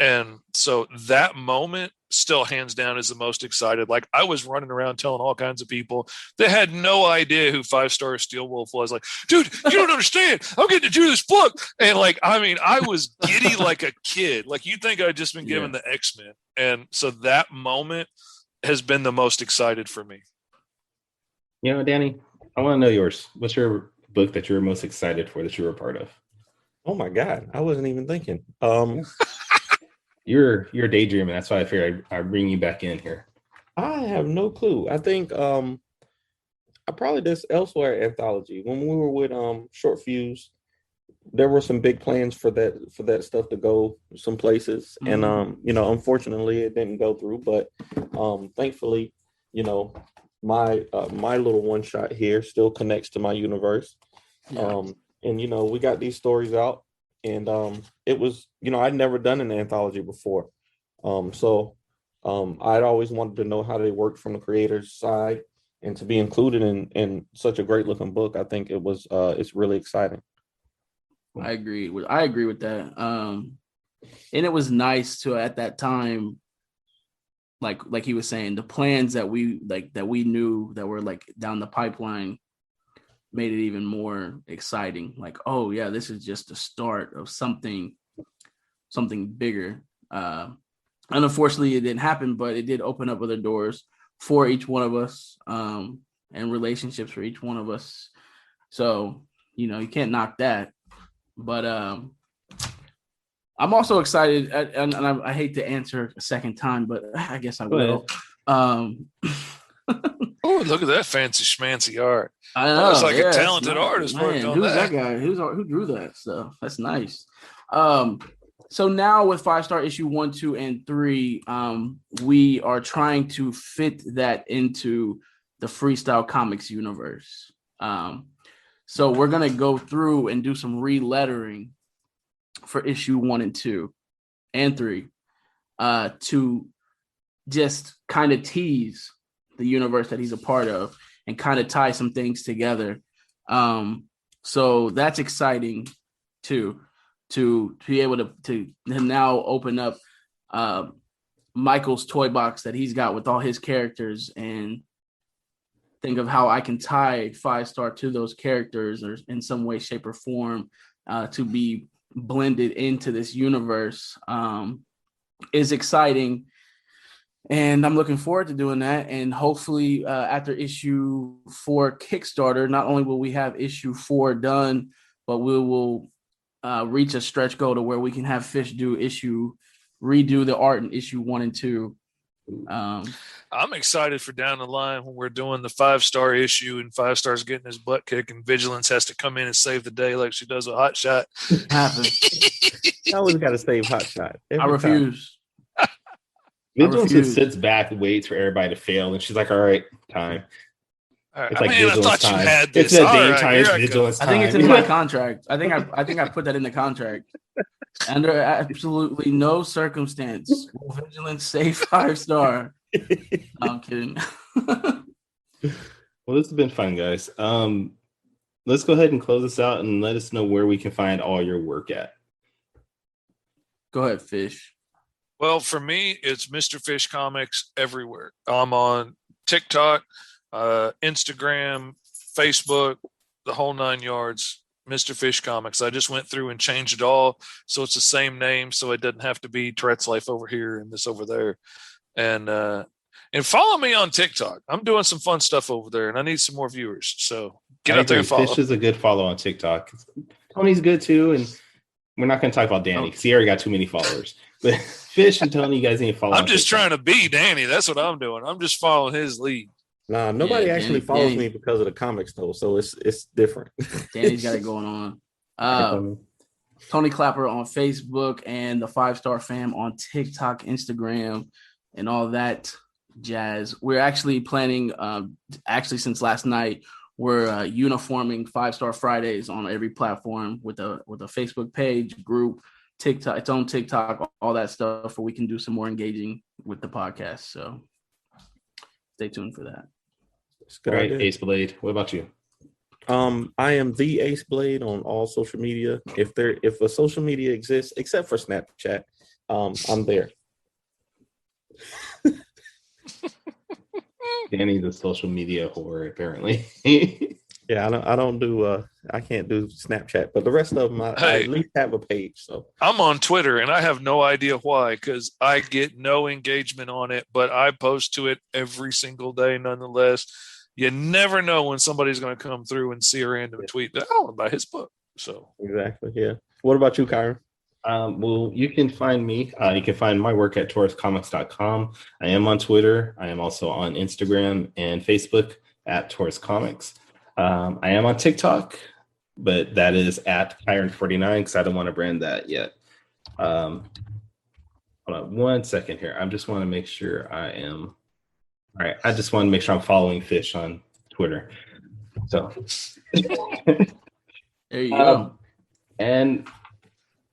[SPEAKER 4] And so that moment still hands down is the most excited. Like I was running around telling all kinds of people that had no idea who Fivestar Steel Wolf was, like, dude, you don't understand. I'm getting to do this book. And like, I mean, I was giddy like a kid. Like you'd think I'd just been given the X-Men. And so that moment has been the most excited for me.
[SPEAKER 2] You know, Danny, I want to know yours. What's your book that you were most excited for that you were a part of?
[SPEAKER 3] Oh my God, I wasn't even thinking.
[SPEAKER 2] You're daydreaming. That's why I figured I'd bring you back in here.
[SPEAKER 3] I have no clue. I think I probably this Elsewhere anthology. When we were with Short Fuse, there were some big plans for that stuff to go some places, and you know, unfortunately, it didn't go through. But thankfully, you know, my little one shot here still connects to my universe. And you know, we got these stories out. And it was, you know, I'd never done an anthology before. So I'd always wanted to know how they worked from the creator's side, and to be included in such a great looking book, I think it's really exciting.
[SPEAKER 5] I agree with that. And it was nice to, at that time, like he was saying, the plans that we knew that were like down the pipeline made it even more exciting. Like, oh yeah, this is just the start of something bigger. And unfortunately it didn't happen, but it did open up other doors for each one of us, and relationships for each one of us. So, you know, you can't knock that. But I'm also excited, and I hate to answer a second time, but I guess I will.
[SPEAKER 4] Oh, look at that fancy schmancy art.
[SPEAKER 5] I know.
[SPEAKER 4] It's like a talented artist worked on
[SPEAKER 5] that guy? Who drew that stuff? That's nice. So now with Fivestar issue 1, 2, and 3, we are trying to fit that into the Freestyle Comics universe. So we're gonna go through and do some relettering for issue 1 and 2 and 3, to just kind of tease the universe that he's a part of and kind of tie some things together. So that's exciting too, to be able to now open up Michael's toy box that he's got with all his characters, and think of how I can tie Fivestar to those characters, or in some way, shape, or form, to be blended into this universe, is exciting. And I'm looking forward to doing that. And hopefully after issue 4 Kickstarter, not only will we have issue 4 done, but we will reach a stretch goal to where we can have Fish redo the art in issue 1 and 2.
[SPEAKER 4] I'm excited for down the line when we're doing the 5-star issue and 5-star's getting his butt kicked and Vigilance has to come in and save the day like she does with Hot Shot.
[SPEAKER 5] Happens.
[SPEAKER 3] I always got to save Hot Shot.
[SPEAKER 5] I refuse.
[SPEAKER 2] Vigilance just sits back, waits for everybody to fail, and she's like, "All right, time."
[SPEAKER 4] Right.
[SPEAKER 2] It's like
[SPEAKER 4] I thought
[SPEAKER 2] time.
[SPEAKER 4] You had this.
[SPEAKER 2] It's that daytime Vigilance time.
[SPEAKER 5] I think it's in my contract. I think I put that in the contract. Under absolutely no circumstance will Vigilance save 5-star. No, I'm kidding.
[SPEAKER 2] Well, this has been fun, guys. Let's go ahead and close this out and let us know where we can find all your work at.
[SPEAKER 5] Go ahead, Fish.
[SPEAKER 4] Well, for me, it's Mr. Fish Comics everywhere. I'm on TikTok, Instagram, Facebook, the whole 9 yards. Mr. Fish Comics. I just went through and changed it all, so it's the same name, so it doesn't have to be Tourette's Life over here and this over there. And follow me on TikTok. I'm doing some fun stuff over there, and I need some more viewers. So get out there and follow.
[SPEAKER 2] Fish is a good follow on TikTok. Tony's good too, and we're not going to talk about Danny because he already got too many followers. But Fish and Tony, you guys need to follow.
[SPEAKER 4] I'm just trying to be Danny. That's what I'm doing. I'm just following his lead.
[SPEAKER 3] Nah, nobody actually follows me because of the comics though, so it's different.
[SPEAKER 5] Danny's got it going on. Tony Klapper on Facebook and the 5-Star Fam on TikTok, Instagram, and all that jazz. We're actually planning, since last night, we're uniforming 5-Star Fridays on every platform with a Facebook page, group, TikTok, its own TikTok, all that stuff, where we can do some more engaging with the podcast. So stay tuned for that.
[SPEAKER 2] All right, Ace Blade. What about you?
[SPEAKER 3] I am the Ace Blade on all social media. If a social media exists, except for Snapchat, I'm there.
[SPEAKER 2] Danny's a social media whore, apparently.
[SPEAKER 3] Yeah, I can't do Snapchat, but the rest of them, I at least have a page. So
[SPEAKER 4] I'm on Twitter, and I have no idea why, because I get no engagement on it, but I post to it every single day nonetheless. You never know when somebody's going to come through and see a random tweet that, I want to buy his book. So
[SPEAKER 3] exactly, yeah. What about you, Kyrun?
[SPEAKER 2] Well, you can find me. You can find my work at tauruscomics.com. I am on Twitter. I am also on Instagram and Facebook at Taurus Comics. I am on TikTok, but that is at Kyrun49 because I don't want to brand that yet. Hold on 1 second here. I just want to make sure I am. All right. I just want to make sure I'm following Fish on Twitter. So
[SPEAKER 5] there you go.
[SPEAKER 2] And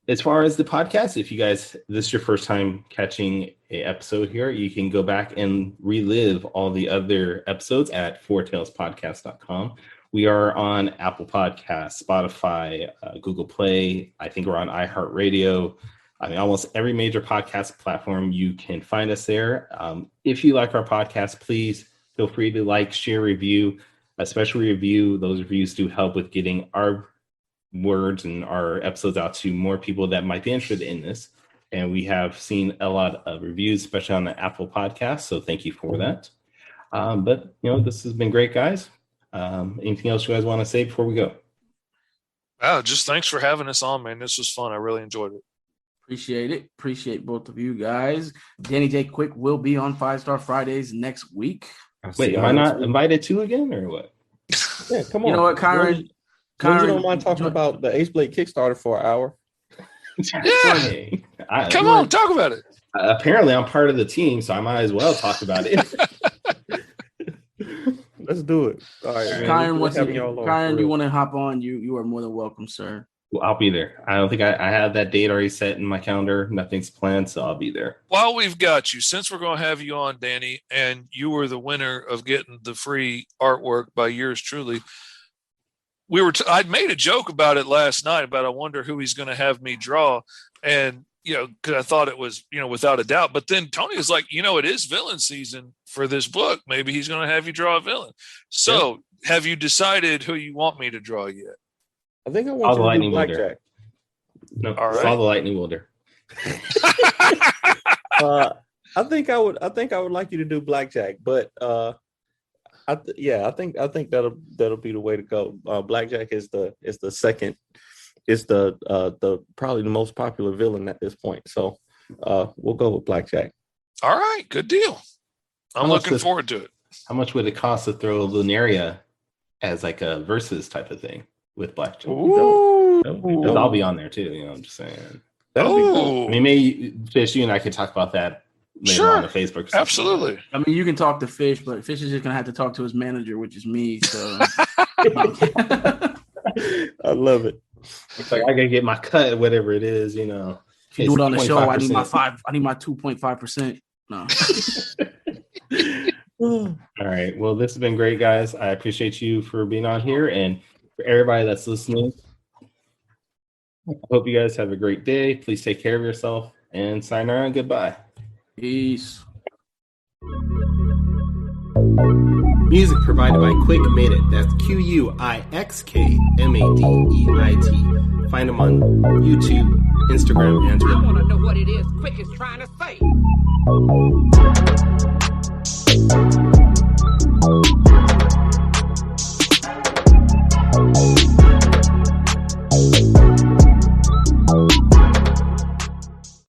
[SPEAKER 2] as far as the podcast, if you guys, this is your first time catching an episode here, you can go back and relive all the other episodes at fourtailspodcast.com. We are on Apple Podcasts, Spotify, Google Play. I think we're on iHeartRadio. I mean, almost every major podcast platform, you can find us there. If you like our podcast, please feel free to like, share, review, especially review. Those reviews do help with getting our words and our episodes out to more people that might be interested in this. And we have seen a lot of reviews, especially on the Apple Podcast. So thank you for that. But, this has been great, guys. Anything else you guys want to say before we go?
[SPEAKER 4] Just thanks for having us on, man. This was fun. I really enjoyed it.
[SPEAKER 5] Appreciate it. Appreciate both of you guys. Danny J. Quick will be on 5-Star Fridays next week.
[SPEAKER 2] Wait, am I not invited to again or what?
[SPEAKER 3] Yeah, come on.
[SPEAKER 5] You know what, Kyrun?
[SPEAKER 3] You don't mind talking about the Ace Blade Kickstarter for an hour?
[SPEAKER 4] Yeah. Come on, talk about it.
[SPEAKER 2] Apparently, I'm part of the team, so I might as well talk about it.
[SPEAKER 3] Let's do it. All right,
[SPEAKER 5] Kyrun, do you want to hop on? You are more than welcome, sir.
[SPEAKER 2] Well, I'll be there. I don't think I have that date already set in my calendar. Nothing's planned, so I'll be there.
[SPEAKER 4] While we've got you, since we're going to have you on, Danny, and you were the winner of getting the free artwork by yours truly, I'd made a joke about it last night about I wonder who he's going to have me draw, and because I thought it was without a doubt. But then Tony was like, it is villain season for this book. Maybe he's going to have you draw a villain. So, have you decided who you want me to draw yet?
[SPEAKER 3] I think I want you to do Blackjack.
[SPEAKER 2] No, all right. Follow the Lightning Wielder.
[SPEAKER 3] I think I would like you to do Blackjack, but I think that'll be the way to go. Blackjack is the second is the probably the most popular villain at this point. So we'll go with Blackjack.
[SPEAKER 4] All right, good deal. I'm looking forward to it.
[SPEAKER 2] How much would it cost to throw Lunaria as like a versus type of thing with Blackjack?
[SPEAKER 3] Ooh.
[SPEAKER 2] I'll be on there too. I'm just saying.
[SPEAKER 4] Oh,
[SPEAKER 2] I mean, maybe Fish, you and I could talk about that later on Facebook.
[SPEAKER 4] Absolutely.
[SPEAKER 5] I mean, you can talk to Fish, but Fish is just gonna have to talk to his manager, which is me. So
[SPEAKER 3] I love it.
[SPEAKER 2] It's like I gotta get my cut, whatever it is, you know.
[SPEAKER 5] If you do it on the show, I need my 2.5%. No.
[SPEAKER 2] All right. Well, this has been great, guys. I appreciate you for being on here, and for everybody that's listening, I hope you guys have a great day. Please take care of yourself, and sayonara and goodbye.
[SPEAKER 5] Peace.
[SPEAKER 2] Music provided by Quick Made It. That's QUIXKMADEIT. Find them on YouTube, Instagram, and Twitter.
[SPEAKER 1] I want to know what it is Quick is trying to say.